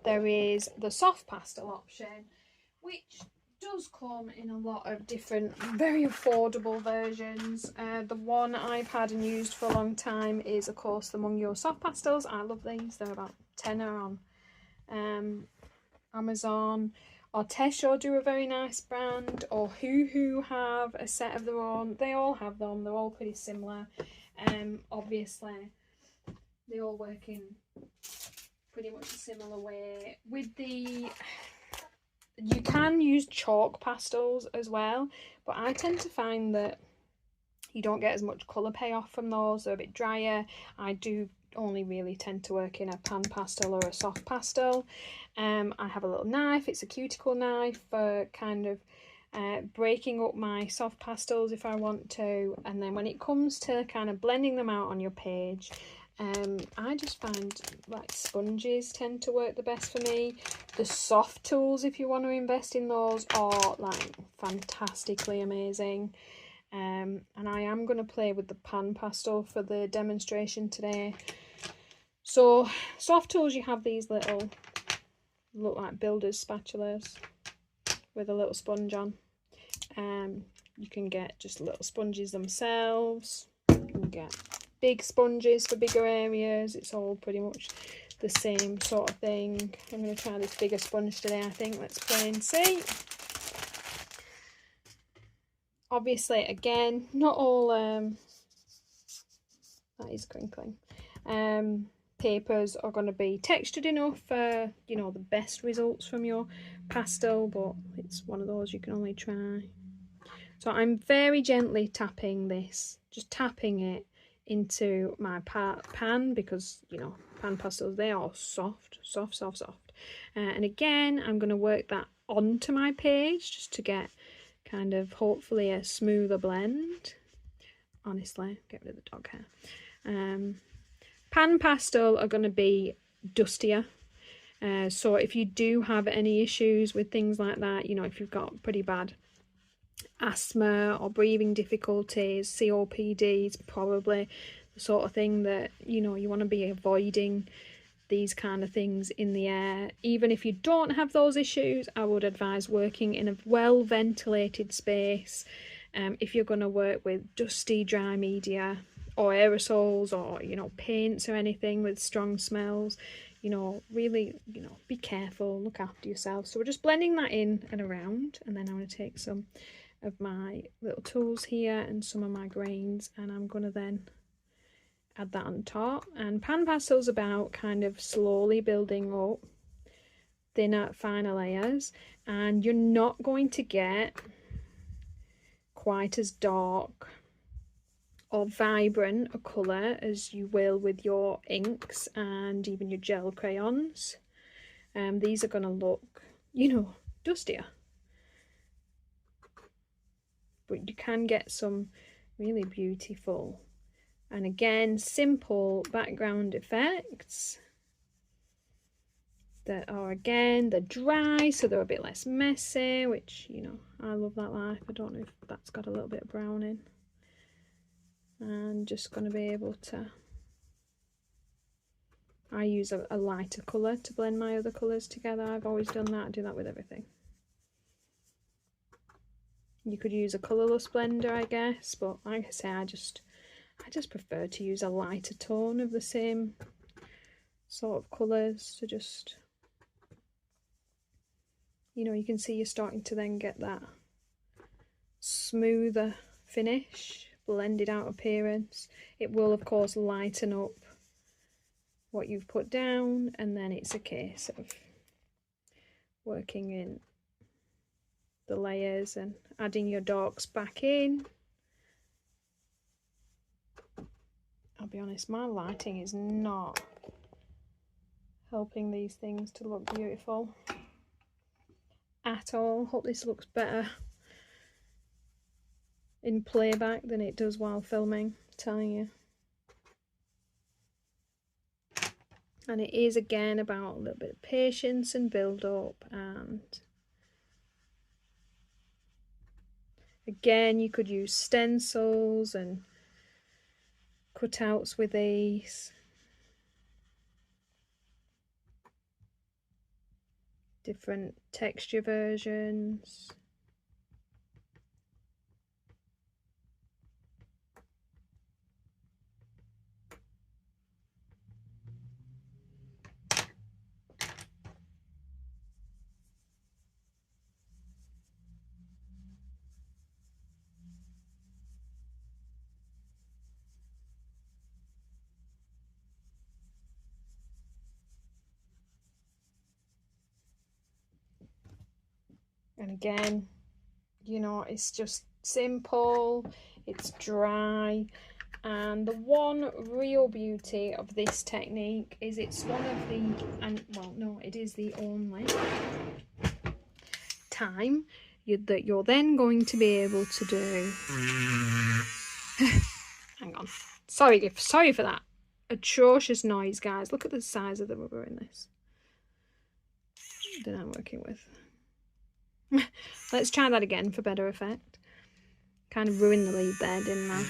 there is the soft pastel option, which does come in a lot of different, very affordable versions. The one I've had and used for a long time is of course the Mungyo soft pastels. I love these. They're about £10 on Amazon. Or Tesho do a very nice brand, or Hoo have a set of their own. They all have them. They're all pretty similar. Obviously they all work in pretty much a similar way. With the, you can use chalk pastels as well, but I tend to find that you don't get as much colour payoff from those. They're a bit drier. I do only really tend to work in a pan pastel or a soft pastel. I have a little knife. It's a cuticle knife for kind of breaking up my soft pastels if I want to, and then when it comes to kind of blending them out on your page, I just find like sponges tend to work the best for me. The soft tools, if you want to invest in those, are like fantastically amazing. And I am going to play with the pan pastel for the demonstration today. So soft tools, you have these little, look like builder's spatulas with a little sponge on. You can get just little sponges themselves. You can get big sponges for bigger areas. It's all pretty much the same sort of thing. I'm going to try this bigger sponge today, I think. Let's play and see. Obviously, again, not all that is crinkling. Papers are going to be textured enough for, you know, the best results from your pastel, but it's one of those you can only try. So I'm very gently tapping this, just tapping it into my pan, because, you know, pan pastels, they are soft. And again, I'm going to work that onto my page just to get kind of hopefully a smoother blend. Honestly, get rid of the dog hair. Pan pastel are going to be dustier. So if you do have any issues with things like that, you know, if you've got pretty bad asthma or breathing difficulties, COPD is probably the sort of thing that, you know, you want to be avoiding these kind of things in the air. Even if you don't have those issues, I would advise working in a well ventilated space. If you're going to work with dusty dry media or aerosols, or, you know, paints or anything with strong smells, you know, really, you know, be careful, look after yourself. So we're just blending that in and around, and then I'm going to take some of my little tools here and some of my grains, and I'm going to then add that on top. And pan pastel's about kind of slowly building up thinner, finer layers, and you're not going to get quite as dark or vibrant a colour as you will with your inks and even your gel crayons. These are going to look, you know, dustier, but you can get some really beautiful and, again, simple background effects that are, again, they're dry, so they're a bit less messy, which, you know, I love that life. I don't know if that's got a little bit of brown in. And just going to be able to, I use a lighter colour to blend my other colours together. I've always done that. I do that with everything. You could use a colourless blender, I guess, but like I say, I just prefer to use a lighter tone of the same sort of colours to just, you know, you can see you're starting to then get that smoother finish, blended out appearance. It will, of course, lighten up what you've put down, and then it's a case of working in the layers and adding your darks back in. I'll be honest, my lighting is not helping these things to look beautiful at all. Hope this looks better in playback than it does while filming, I'm telling you. And it is, again, about a little bit of patience and build up, and again, you could use stencils and cutouts with these. Different texture versions. And again, you know, it's just simple, it's dry, and the one real beauty of this technique is it's one of the, and well, no, it is the only time that you're then going to be able to do hang on, sorry for that atrocious noise, guys. Look at the size of the rubber in this that I'm working with. Let's try that again for better effect. Kind of ruined the lead there, didn't I?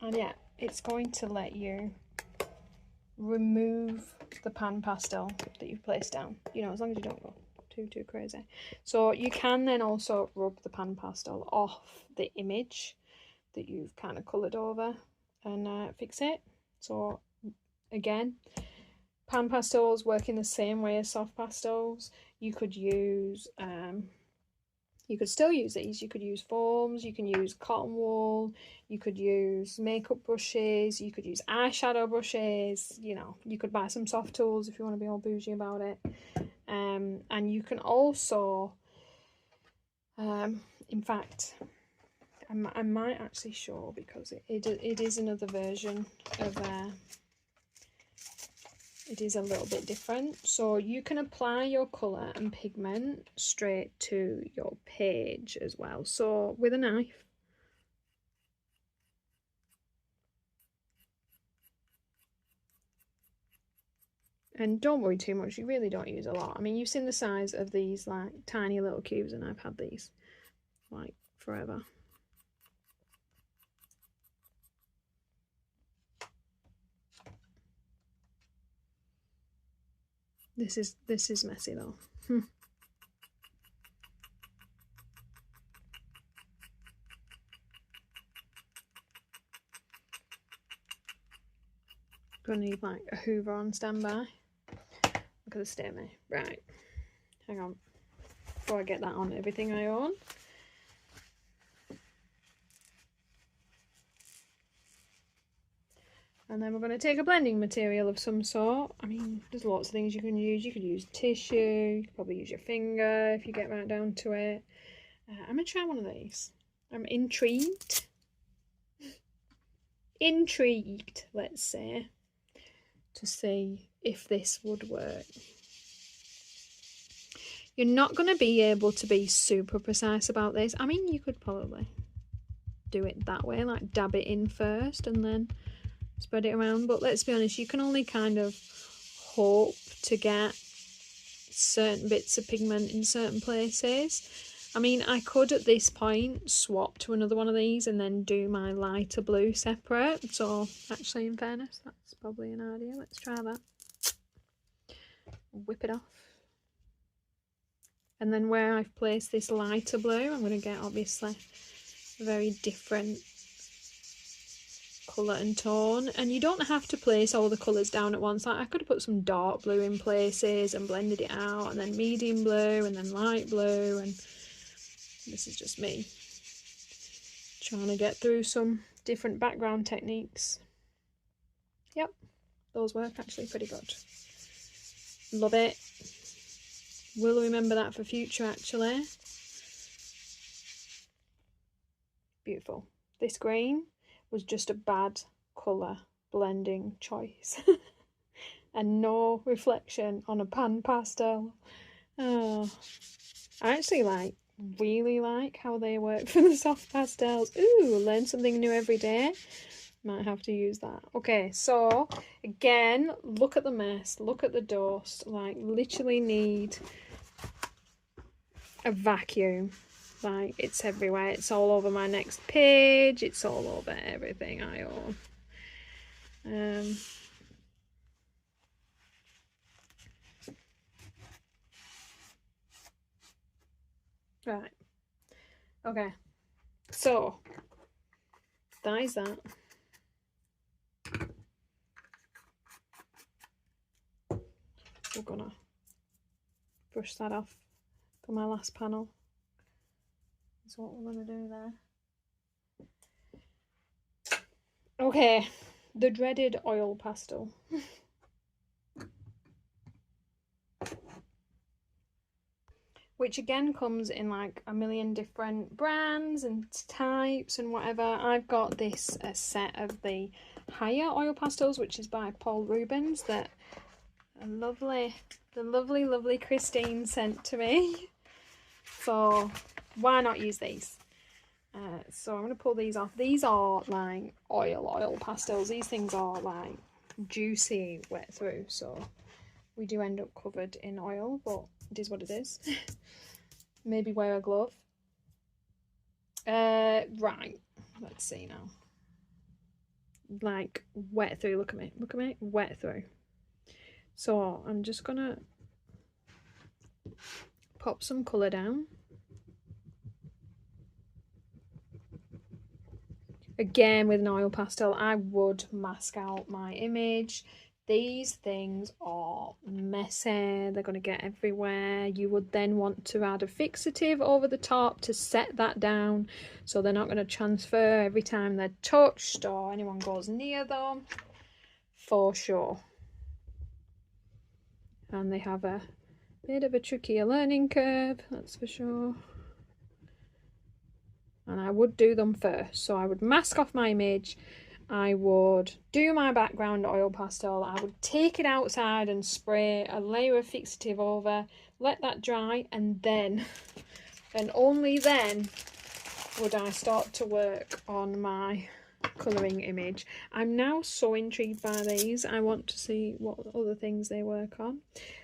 And yeah, it's going to let you remove the pan pastel that you've placed down, you know, as long as you don't go too crazy. So you can then also rub the pan pastel off the image that you've kind of coloured over and fix it. So again, pan pastels work in the same way as soft pastels. You could use you could still use these. You could use foams, you can use cotton wool, you could use makeup brushes, you could use eyeshadow brushes, you know, you could buy some soft tools if you want to be all bougie about it. And you can also, in fact, I might actually show, because it is another version of it is a little bit different. So you can apply your colour and pigment straight to your page as well. So with a knife, and don't worry too much, you really don't use a lot. I mean, you've seen the size of these like tiny little cubes, and I've had these like forever. This is messy though. Gonna need like a hoover on standby. Look at the stamey. Right, hang on, before I get that on everything I own. And then we're going to take a blending material of some sort. I mean, there's lots of things you can use. You could use tissue, you could probably use your finger if you get right down to it. I'm going to try one of these. I'm intrigued. Intrigued, let's say, to see if this would work. You're not going to be able to be super precise about this. I mean, you could probably do it that way, like dab it in first and then spread it around, but let's be honest, you can only kind of hope to get certain bits of pigment in certain places. I mean, I could at this point swap to another one of these and then do my lighter blue separate. So actually, in fairness, that's probably an idea. Let's try that. Whip it off. And then where I've placed this lighter blue, I'm going to get obviously a very different colour and tone. And you don't have to place all the colours down at once. Like, I could have put some dark blue in places and blended it out, and then medium blue and then light blue, and this is just me trying to get through some different background techniques. Yep, those work actually pretty good. Love it. Will remember that for future actually. Beautiful. This green was just a bad colour blending choice. And no reflection on a pan pastel. Oh, I actually really like how they work for the soft pastels. Ooh, learn something new every day. Might have to use that. Okay, so again, look at the mess, look at the dust. Like, literally need a vacuum. Like, it's everywhere. It's all over my next page. It's all over everything I own. Right. Okay. So that is that. We're gonna brush that off for my last panel. That's what we're gonna do there. Okay, the dreaded oil pastel. Which again comes in like a million different brands and types and whatever. I've got this set of the higher oil pastels, which is by Paul Rubens, that the lovely Christine sent to me. So why not use these? So I'm going to pull these off. These are like oil pastels. These things are like juicy wet through, so we do end up covered in oil, but it is what it is. Maybe wear a glove. Right, let's see now. like wet through. Look at me, wet through. So I'm just gonna pop some colour down. Again, with an oil pastel, I would mask out my image. These things are messy. They're going to get everywhere. You would then want to add a fixative over the top to set that down, so they're not going to transfer every time they're touched or anyone goes near them, for sure. And they have a bit of a trickier learning curve, that's for sure. And I would do them first. So I would mask off my image, I would do my background oil pastel, I would take it outside and spray a layer of fixative over, let that dry, and then, and only then, would I start to work on my colouring image. I'm now so intrigued by these. I want to see what other things they work on.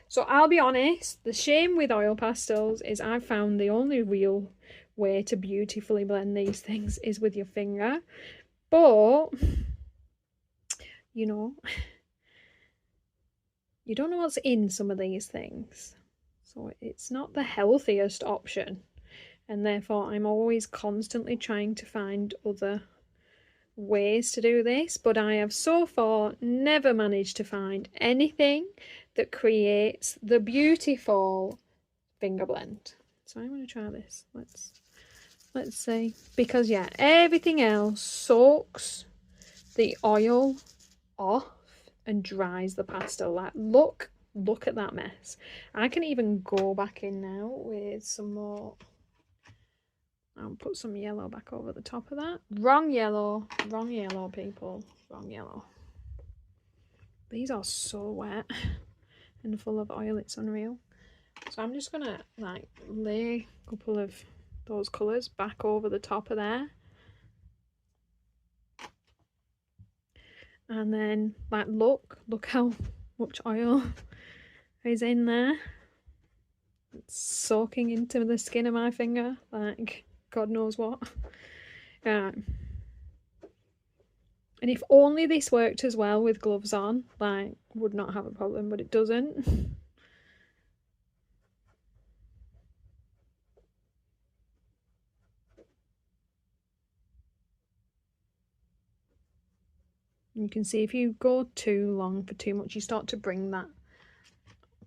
So I'll be honest, the shame with oil pastels is I've found the only real way to beautifully blend these things is with your finger, but you know, you don't know what's in some of these things, so it's not the healthiest option, and therefore I'm always constantly trying to find other ways to do this, but I have so far never managed to find anything that creates the beautiful finger blend. So I'm going to try this. Let's see, because yeah, everything else soaks the oil off and dries the pastel. Like look at that mess. I can even go back in now with some more. I'll put some yellow back over the top of that. Wrong yellow people, wrong yellow. These are so wet and full of oil, it's unreal. So I'm just gonna like lay a couple of those colours back over the top of there, and then like look how much oil is in there. It's soaking into the skin of my finger like God knows what. And if only this worked as well with gloves on, like would not have a problem, but it doesn't. You can see if you go too long for too much, you start to bring that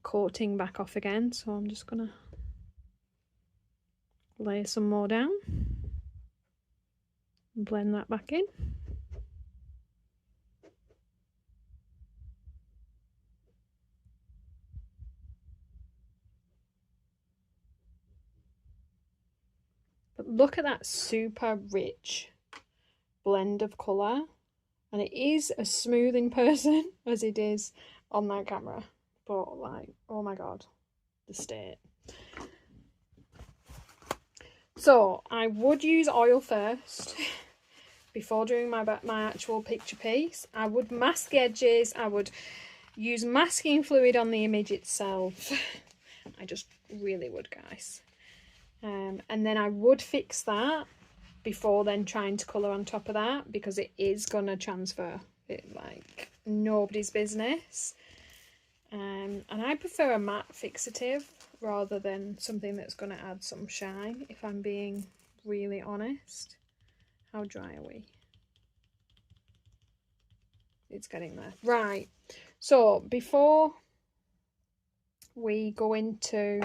coating back off again. So I'm just gonna lay some more down and blend that back in. But look at that super rich blend of colour, and it is as smooth in person as it is on that camera, but like, oh my god, the state. So I would use oil first before doing my actual picture piece. I would mask the edges, I would use masking fluid on the image itself. I just really would, guys. And then I would fix that before then trying to colour on top of that, because it is gonna transfer it like nobody's business. And I prefer a matte fixative rather than something that's going to add some shine, if I'm being really honest. How dry are we? It's getting there. Right, so before we go into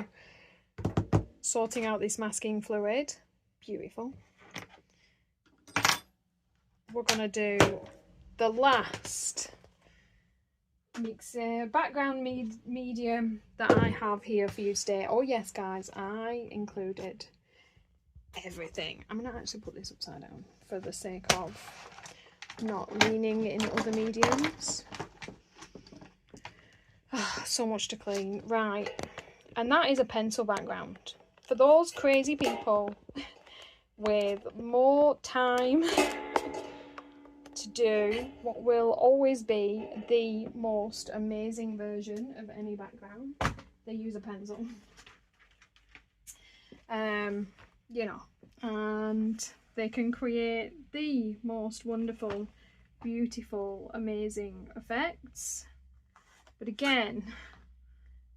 sorting out this masking fluid, beautiful, we're going to do the last background medium that I have here for you today. Oh yes, guys, I included everything. I'm gonna actually put this upside down for the sake of not leaning in other mediums. So much to clean. Right, and that is a pencil background for those crazy people with more time to do what will always be the most amazing version of any background. They use a pencil, you know, and they can create the most wonderful beautiful, amazing effects. But again,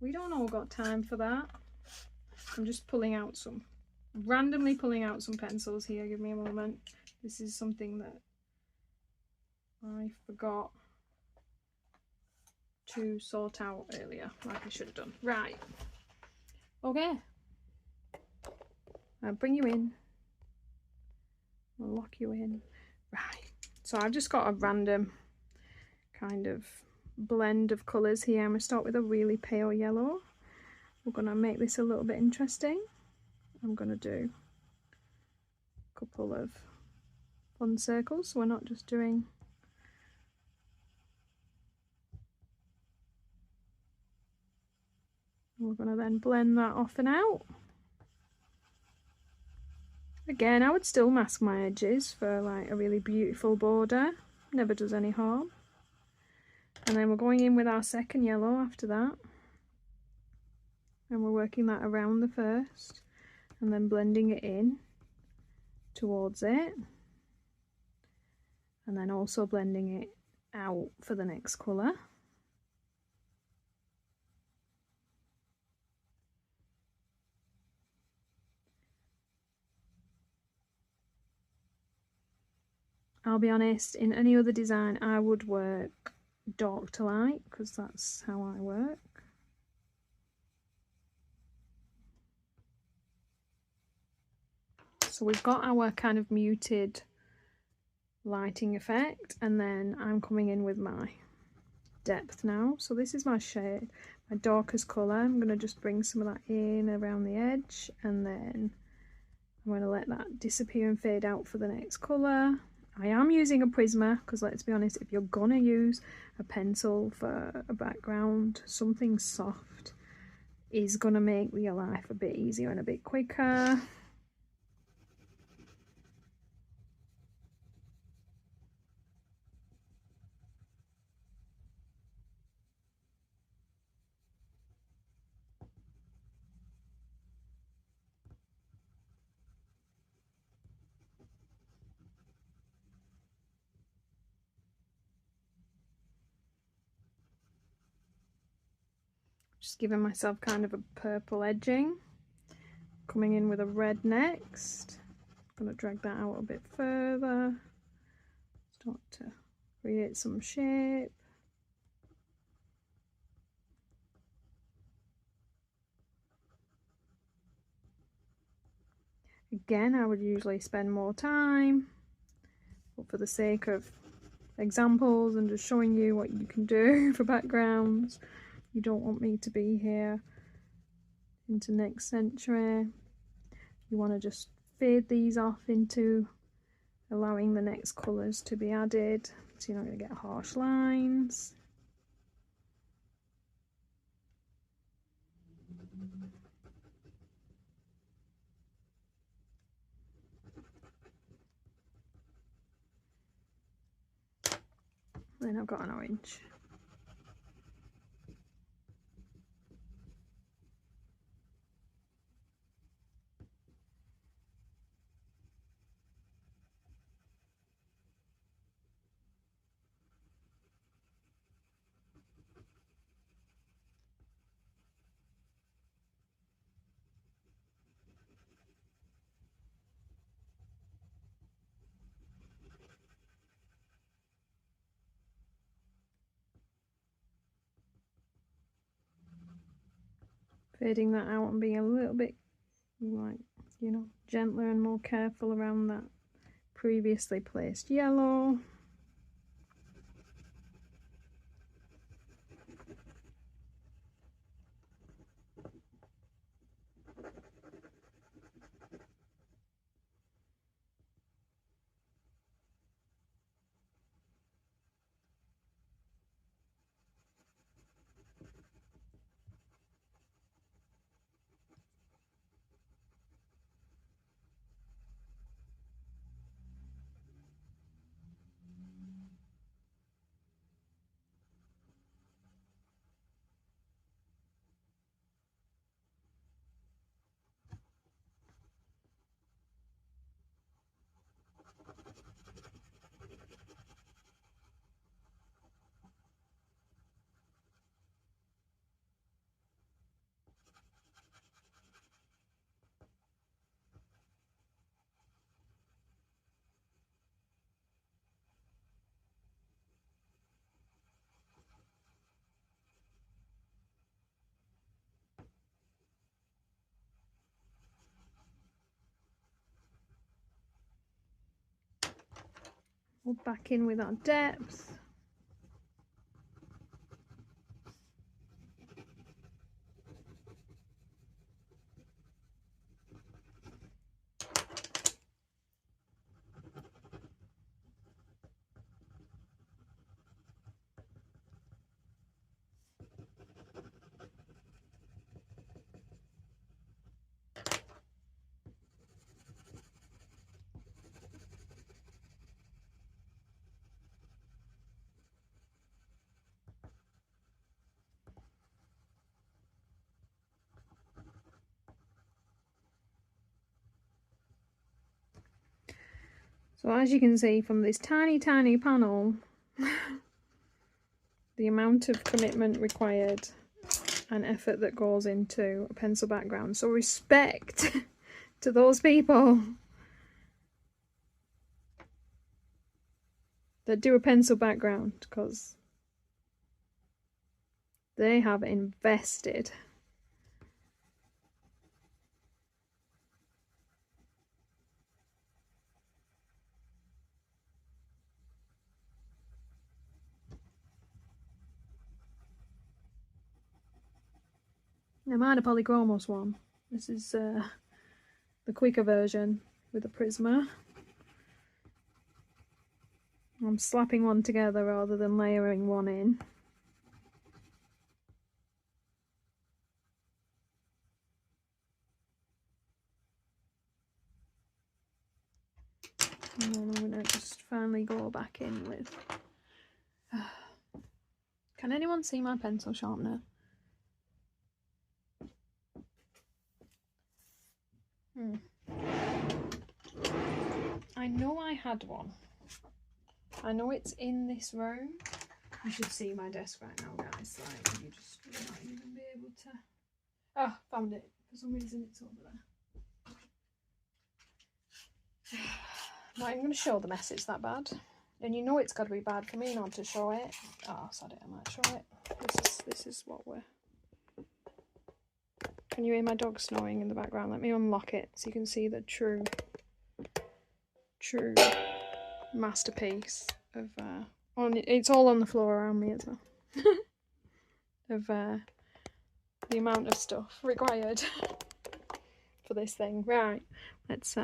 we don't all got time for that. I'm just randomly pulling out some pencils here. Give me a moment. This is something that I forgot to sort out earlier, like I should have done. Right. Okay. I'll bring you in. I'll lock you in. Right. So I've just got a random kind of blend of colours here. I'm going to start with a really pale yellow. We're going to make this a little bit interesting. I'm going to do a couple of fun circles, so we're not just doing we're going to then blend that off and out. Again, I would still mask my edges for like a really beautiful border, never does any harm. And then we're going in with our second yellow after that, and we're working that around the first and then blending it in towards it, and then also blending it out for the next colour. I'll be honest, in any other design I would work dark to light because that's how I work. So we've got our kind of muted lighting effect, and then I'm coming in with my depth now. So this is my shade, my darkest colour. I'm going to just bring some of that in around the edge, and then I'm going to let that disappear and fade out for the next colour. I am using a Prisma because, let's be honest, if you're going to use a pencil for a background, something soft is going to make your life a bit easier and a bit quicker. Just giving myself kind of a purple edging. Coming in with a red next. I'm going to drag that out a bit further. Start to create some shape. Again, I would usually spend more time, but for the sake of examples and just showing you what you can do for backgrounds, you don't want me to be here into next century. You want to just fade these off into allowing the next colours to be added, so you're not going to get harsh lines. Then I've got an orange. Fading that out and being a little bit, like, you know, gentler and more careful around that previously placed yellow. We're back in with our depth. So as you can see from this tiny panel, the amount of commitment required and effort that goes into a pencil background. So respect to those people that do a pencil background, because they have invested. Now mine a polychromos one. This is the quicker version with a Prisma. I'm slapping one together rather than layering one in. And then I'm going to just finally go back in with... Can anyone see my pencil sharpener? I know I had one. I know it's in this room. You should see my desk right now, guys. Like, you just will not even be able to... Oh, found it. For some reason it's over there. Not even going to show the mess, it's that bad. And you know it's got to be bad for me not to show it. Oh, sorry, I might show it. This is what we're... Can you hear my dog snoring in the background? Let me unlock it so you can see the true masterpiece of... it's all on the floor around me as well. of the amount of stuff required for this thing. Right, let's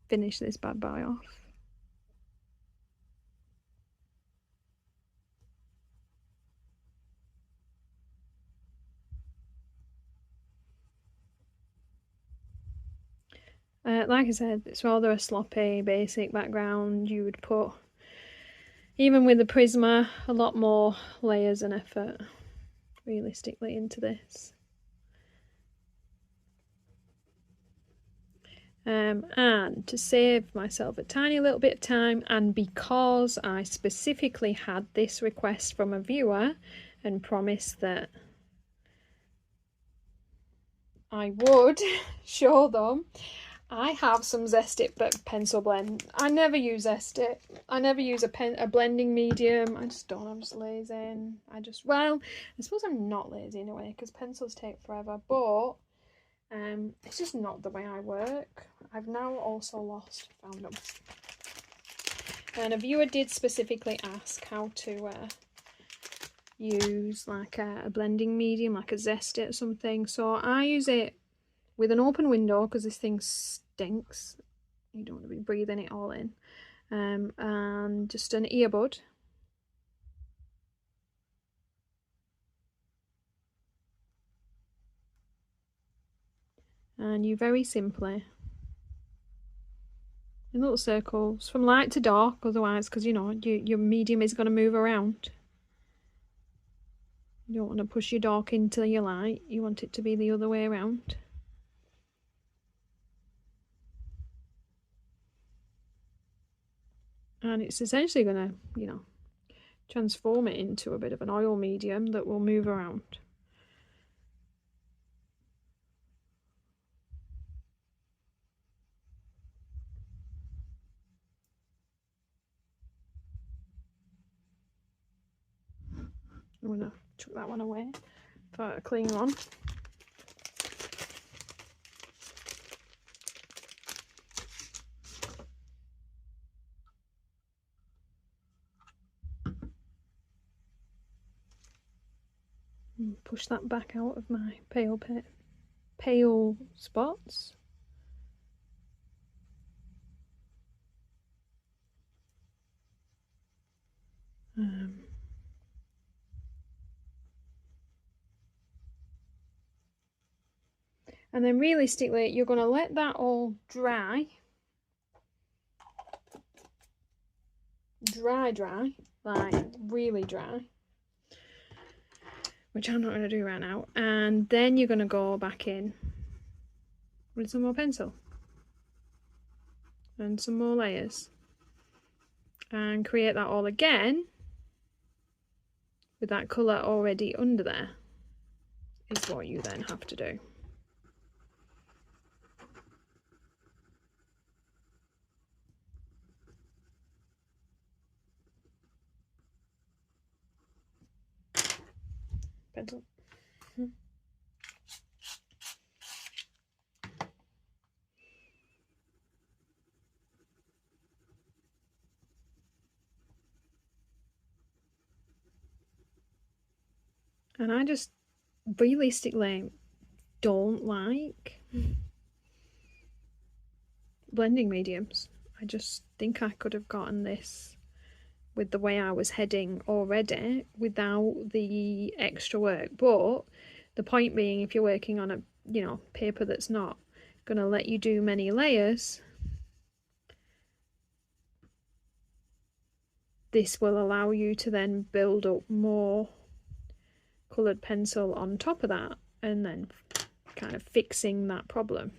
finish this bad boy off. Like I said, it's rather a sloppy, basic background. You would put, even with the Prisma, a lot more layers and effort, realistically, into this. And to save myself a tiny little bit of time, and because I specifically had this request from a viewer and promised that I would show them, I have some Zest-It pencil blend. I never use Zest-It. I never use a blending medium. I just don't. I'm just lazy. Well, I suppose I'm not lazy in a way, because pencils take forever, but it's just not the way I work. I've now also found them. And a viewer did specifically ask how to use like a blending medium, like a Zest-It or something. So I use it with an open window, because this thing stinks. You don't want to be breathing it all in. And just an earbud. And you very simply, in little circles, from light to dark, otherwise, because you know, your medium is going to move around. You don't want to push your dark into your light, you want it to be the other way around. And it's essentially going to, you know, transform it into a bit of an oil medium that will move around. I'm going to chuck that one away for a clean one. Push that back out of my pale spots. And then realistically, you're going to let that all dry. Dry, like really dry. Which I'm not going to do right now. And then you're going to go back in with some more pencil. And some more layers. And create that all again. With that colour already under there. Is what you then have to do. Pencil. And I just realistically don't like blending mediums. I just think I could have gotten this with the way I was heading already without the extra work. But the point being, if you're working on a, you know, paper that's not going to let you do many layers, this will allow you to then build up more coloured pencil on top of that and then kind of fixing that problem.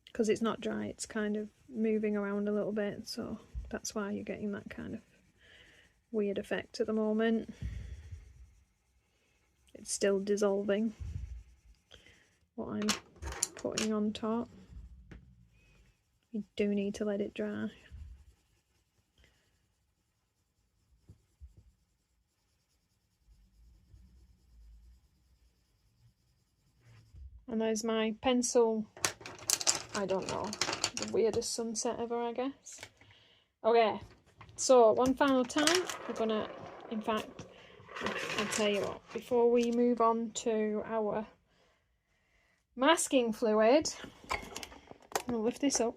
Because it's not dry, it's kind of moving around a little bit, so that's why you're getting that kind of weird effect at the moment. It's still dissolving what I'm putting on top. You do need to let it dry. And there's my pencil, I don't know, the weirdest sunset ever, I guess. Okay, so one final time, we're gonna, in fact, I'll tell you what, before we move on to our masking fluid, I'll lift this up.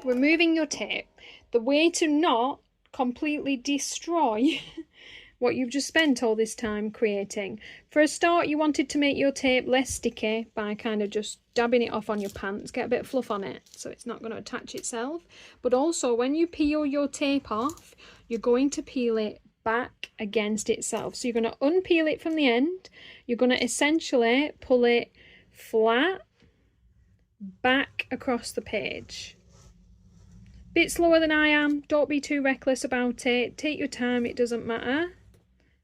Removing your tape. The way to not completely destroy what you've just spent all this time creating. For a start, you wanted to make your tape less sticky by kind of just dabbing it off on your pants, get a bit of fluff on it so it's not going to attach itself. But also, when you peel your tape off, you're going to peel it back against itself. So you're going to unpeel it from the end, you're going to essentially pull it flat back across the page. Bit slower than I am, don't be too reckless about it, take your time, it doesn't matter.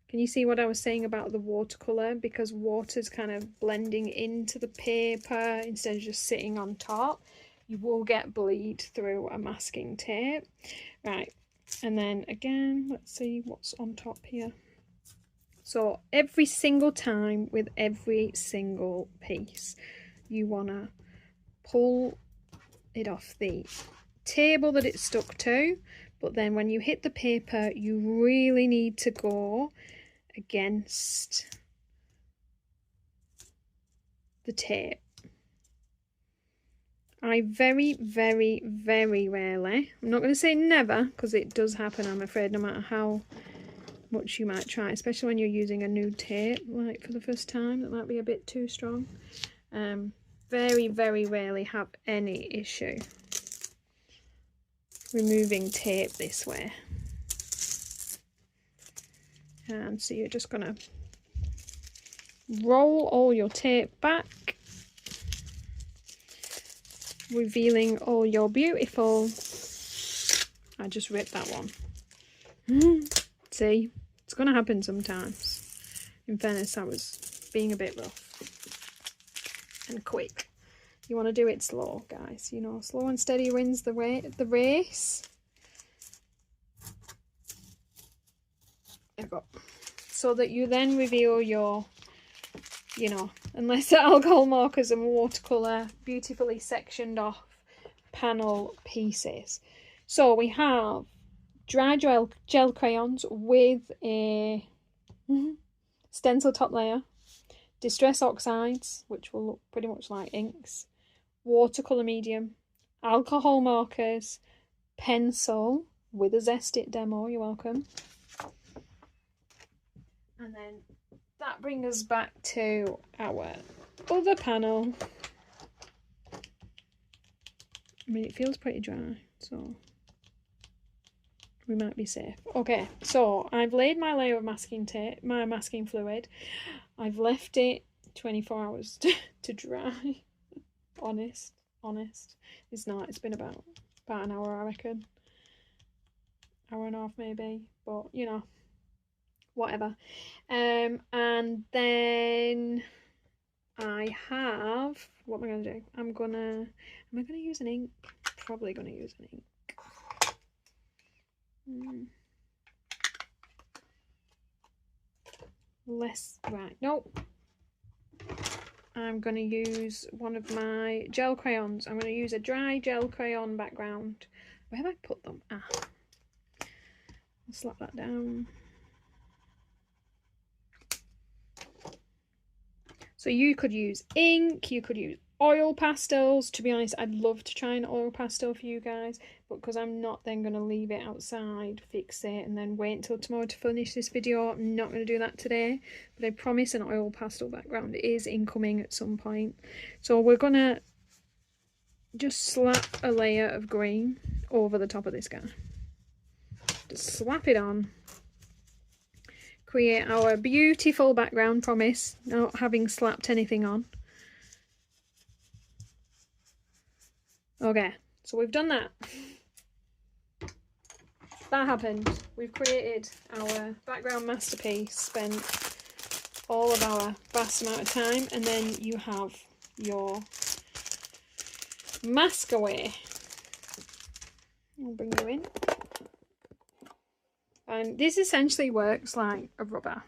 Can you see what I was saying about the watercolour? Because water's kind of blending into the paper instead of just sitting on top. You will get bleed through a masking tape. Right, and then again, let's see what's on top here. So every single time with every single piece, you want to pull it off the table that it's stuck to, but then when you hit the paper, you really need to go against the tape. I very, very, very rarely, I'm not going to say never, because it does happen, I'm afraid, no matter how much you might try, especially when you're using a new tape, like for the first time, that might be a bit too strong. Very, very rarely have any issue removing tape this way. And so you're just going to roll all your tape back, revealing all your beautiful, I just ripped that one. See, it's going to happen sometimes. In fairness, I was being a bit rough and quick. You want to do it slow, guys, you know, slow and steady wins the race. There we go. So that you then reveal your, you know, unless the alcohol markers and watercolour, beautifully sectioned off panel pieces. So we have dry gel crayons with a stencil top layer, distress oxides, which will look pretty much like inks, watercolour medium, alcohol markers, pencil with a Zest-It demo, you're welcome. And then that brings us back to our other panel. I mean, it feels pretty dry, so we might be safe. Okay, so I've laid my layer of masking tape, my masking fluid. I've left it 24 hours to dry. Honest. It's not. It's been about an hour, I reckon. Hour and a half maybe, but you know, whatever. And then I have, what am I gonna do? Am I gonna use an ink? Probably gonna use an ink. Nope. I'm gonna use one of my gel crayons. I'm gonna use a dry gel crayon background. Where have I put them? I'll slap that down. So you could use ink, you could use oil pastels. To be honest, I'd love to try an oil pastel for you guys, but because I'm not then going to leave it outside, fix it, and then wait until tomorrow to finish this video, I'm not going to do that today. But I promise an oil pastel background is incoming at some point. So we're going to just slap a layer of green over the top of this guy. Just slap it on. Create our beautiful background, promise, not having slapped anything on. Okay, so we've done that. That happened. We've created our background masterpiece, spent all of our vast amount of time, and then you have your mask away. I'll bring you in. And this essentially works like a rubber,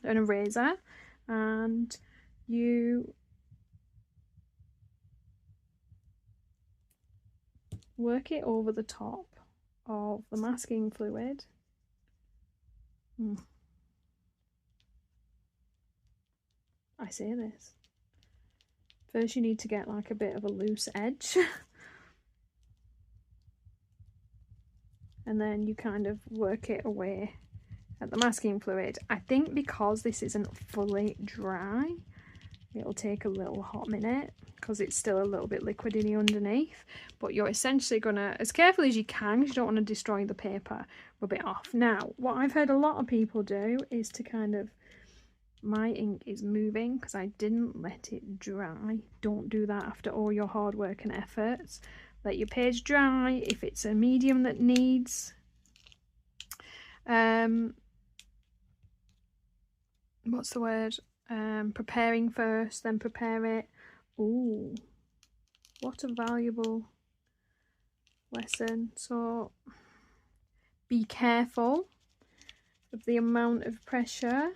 an eraser, and you work it over the top of the masking fluid. I say this. First you need to get like a bit of a loose edge. And then you kind of work it away at the masking fluid. I think because this isn't fully dry, it'll take a little hot minute because it's still a little bit liquidy underneath. But you're essentially gonna, as carefully as you can, because you don't want to destroy the paper, rub it off. Now, what I've heard a lot of people do is to kind of, my ink is moving because I didn't let it dry. Don't do that after all your hard work and efforts. Let your page dry. If it's a medium that needs what's the word, preparing first, then prepare it. Ooh, what a valuable lesson. So be careful of the amount of pressure,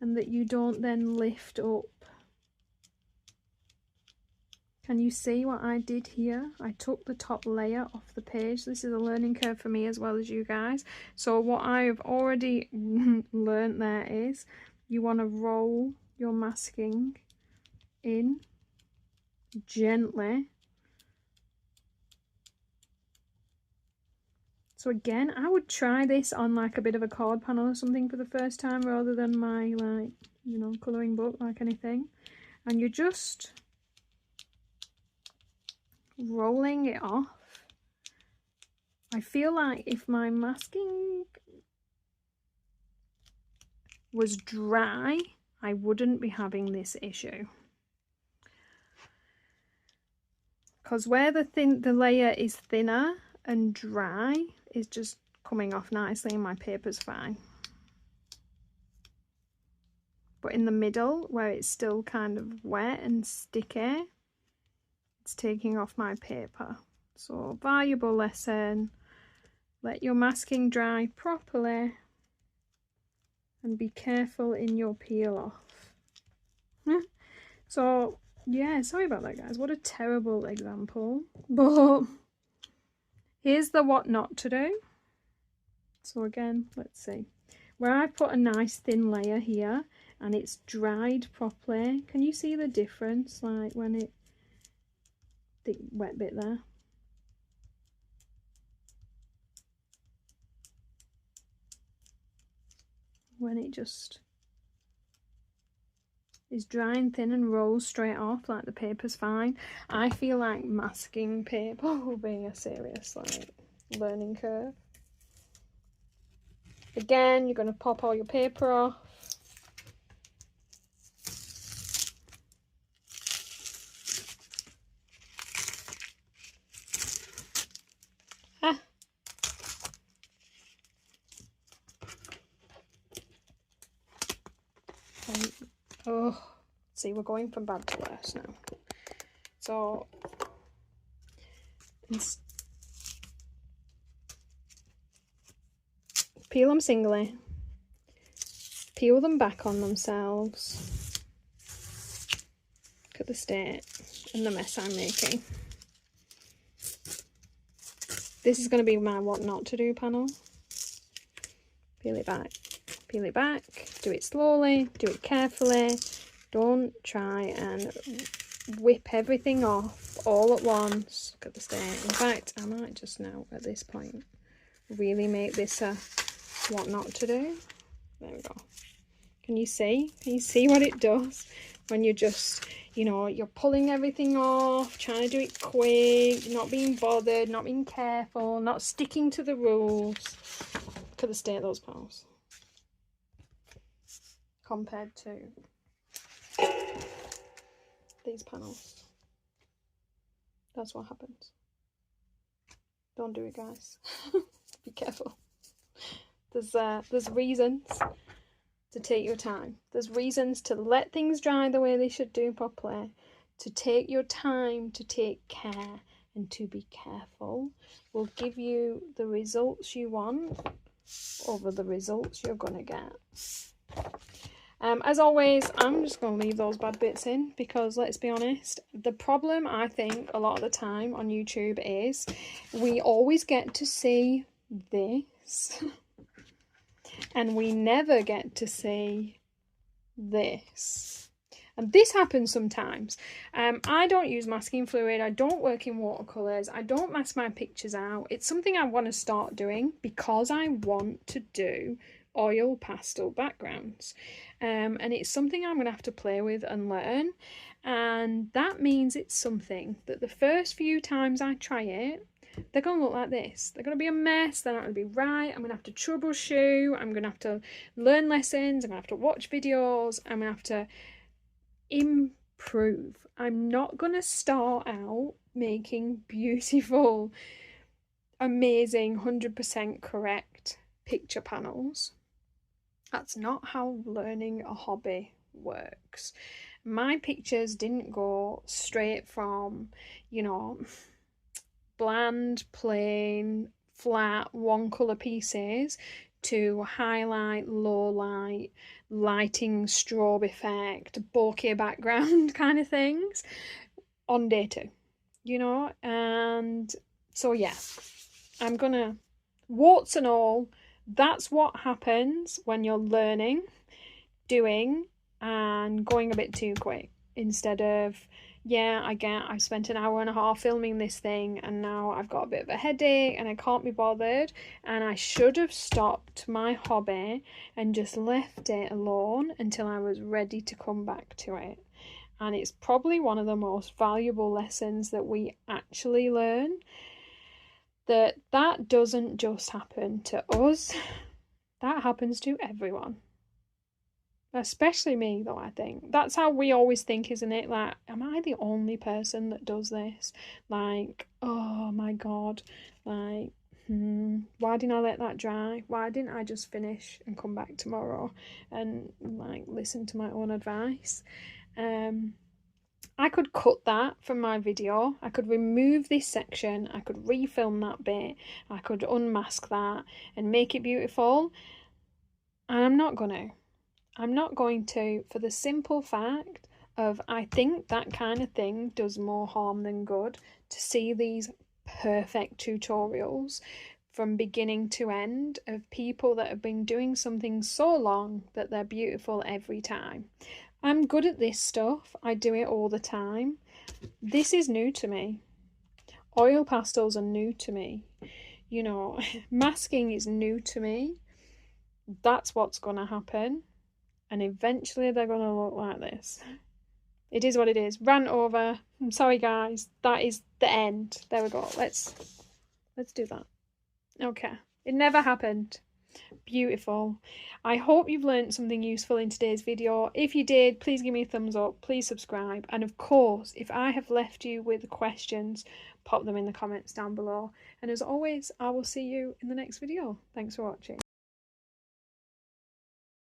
and that you don't then lift up. Can you see what I did here? I took the top layer off the page. This is a learning curve for me as well as you guys. So what I've already learned there is you want to roll your masking in gently. So again, I would try this on like a bit of a card panel or something for the first time rather than my, like, you know, colouring book, like anything. And you're just rolling it off. I feel like if my masking was dry, I wouldn't be having this issue. Because where the layer is thinner and dry, is just coming off nicely and my paper's fine. But in the middle, where it's still kind of wet and sticky, it's taking off my paper. So valuable lesson. Let your masking dry properly and be careful in your peel off. So Yeah, sorry about that, guys. What a terrible example. But here's the what not to do. So again, let's see. Where I put a nice thin layer here and it's dried properly. Can you see the difference? Like when it, the wet bit there. When it just is dry and thin and rolls straight off, like the paper's fine. I feel like masking paper will be a serious like learning curve. Again, you're going to pop all your paper off. Ah. Oh, see, we're going from bad to worse now. So, peel them singly, peel them back on themselves. Look at the state and the mess I'm making. This is going to be my what not to do panel. Peel it back, do it slowly, do it carefully. Don't try and whip everything off all at once. Look at the state. In fact, I might just now at this point really make this a what not to do. There we go. Can you see what it does when you're just, you know, you're pulling everything off, trying to do it quick, not being bothered, not being careful, not sticking to the rules. Look at the state of those panels compared to these panels. That's what happens. Don't do it, guys. Be careful. There's reasons to take your time. There's reasons to let things dry the way they should do properly, to take your time, to take care, and to be careful will give you the results you want over the results you're gonna get. As always, I'm just going to leave those bad bits in because, let's be honest, the problem I think a lot of the time on YouTube is we always get to see this and we never get to see this. And this happens sometimes. I don't use masking fluid. I don't work in watercolours. I don't mask my pictures out. It's something I want to start doing because I want to do oil pastel backgrounds. And it's something I'm going to have to play with and learn. And that means it's something that the first few times I try it, they're going to look like this. They're going to be a mess. They're not going to be right. I'm going to have to troubleshoot. I'm going to have to learn lessons. I'm going to have to watch videos. I'm going to have to improve. I'm not going to start out making beautiful, amazing, 100% correct picture panels. That's not how learning a hobby works. My pictures didn't go straight from, you know, bland, plain, flat, one colour pieces to highlight, low light, lighting, strobe effect, bokeh background kind of things on day 2, you know. And so yeah, I'm gonna, warts and all, that's what happens when you're learning, doing, and going a bit too quick instead of, yeah, I've spent an hour and a half filming this thing and now I've got a bit of a headache and I can't be bothered, and I should have stopped my hobby and just left it alone until I was ready to come back to it. And it's probably one of the most valuable lessons that we actually learn, that doesn't just happen to us, that happens to everyone. Especially me, though, I think. That's how we always think, isn't it? Like, am I the only person that does this? Like, oh my God. Like, why didn't I let that dry? Why didn't I just finish and come back tomorrow and, like, listen to my own advice? I could cut that from my video. I could remove this section. I could refilm that bit. I could unmask that and make it beautiful. And I'm not going to, for the simple fact of, I think that kind of thing does more harm than good, to see these perfect tutorials from beginning to end of people that have been doing something so long that they're beautiful every time. I'm good at this stuff. I do it all the time. This is new to me. Oil pastels are new to me. You know, masking is new to me. That's what's going to happen. And eventually they're going to look like this. It is what it is. Rant over. I'm sorry, guys. That is the end. There we go. Let's do that. Okay. It never happened. Beautiful. I hope you've learned something useful in today's video. If you did, please give me a thumbs up. Please subscribe. And of course, if I have left you with questions, pop them in the comments down below. And as always, I will see you in the next video. Thanks for watching.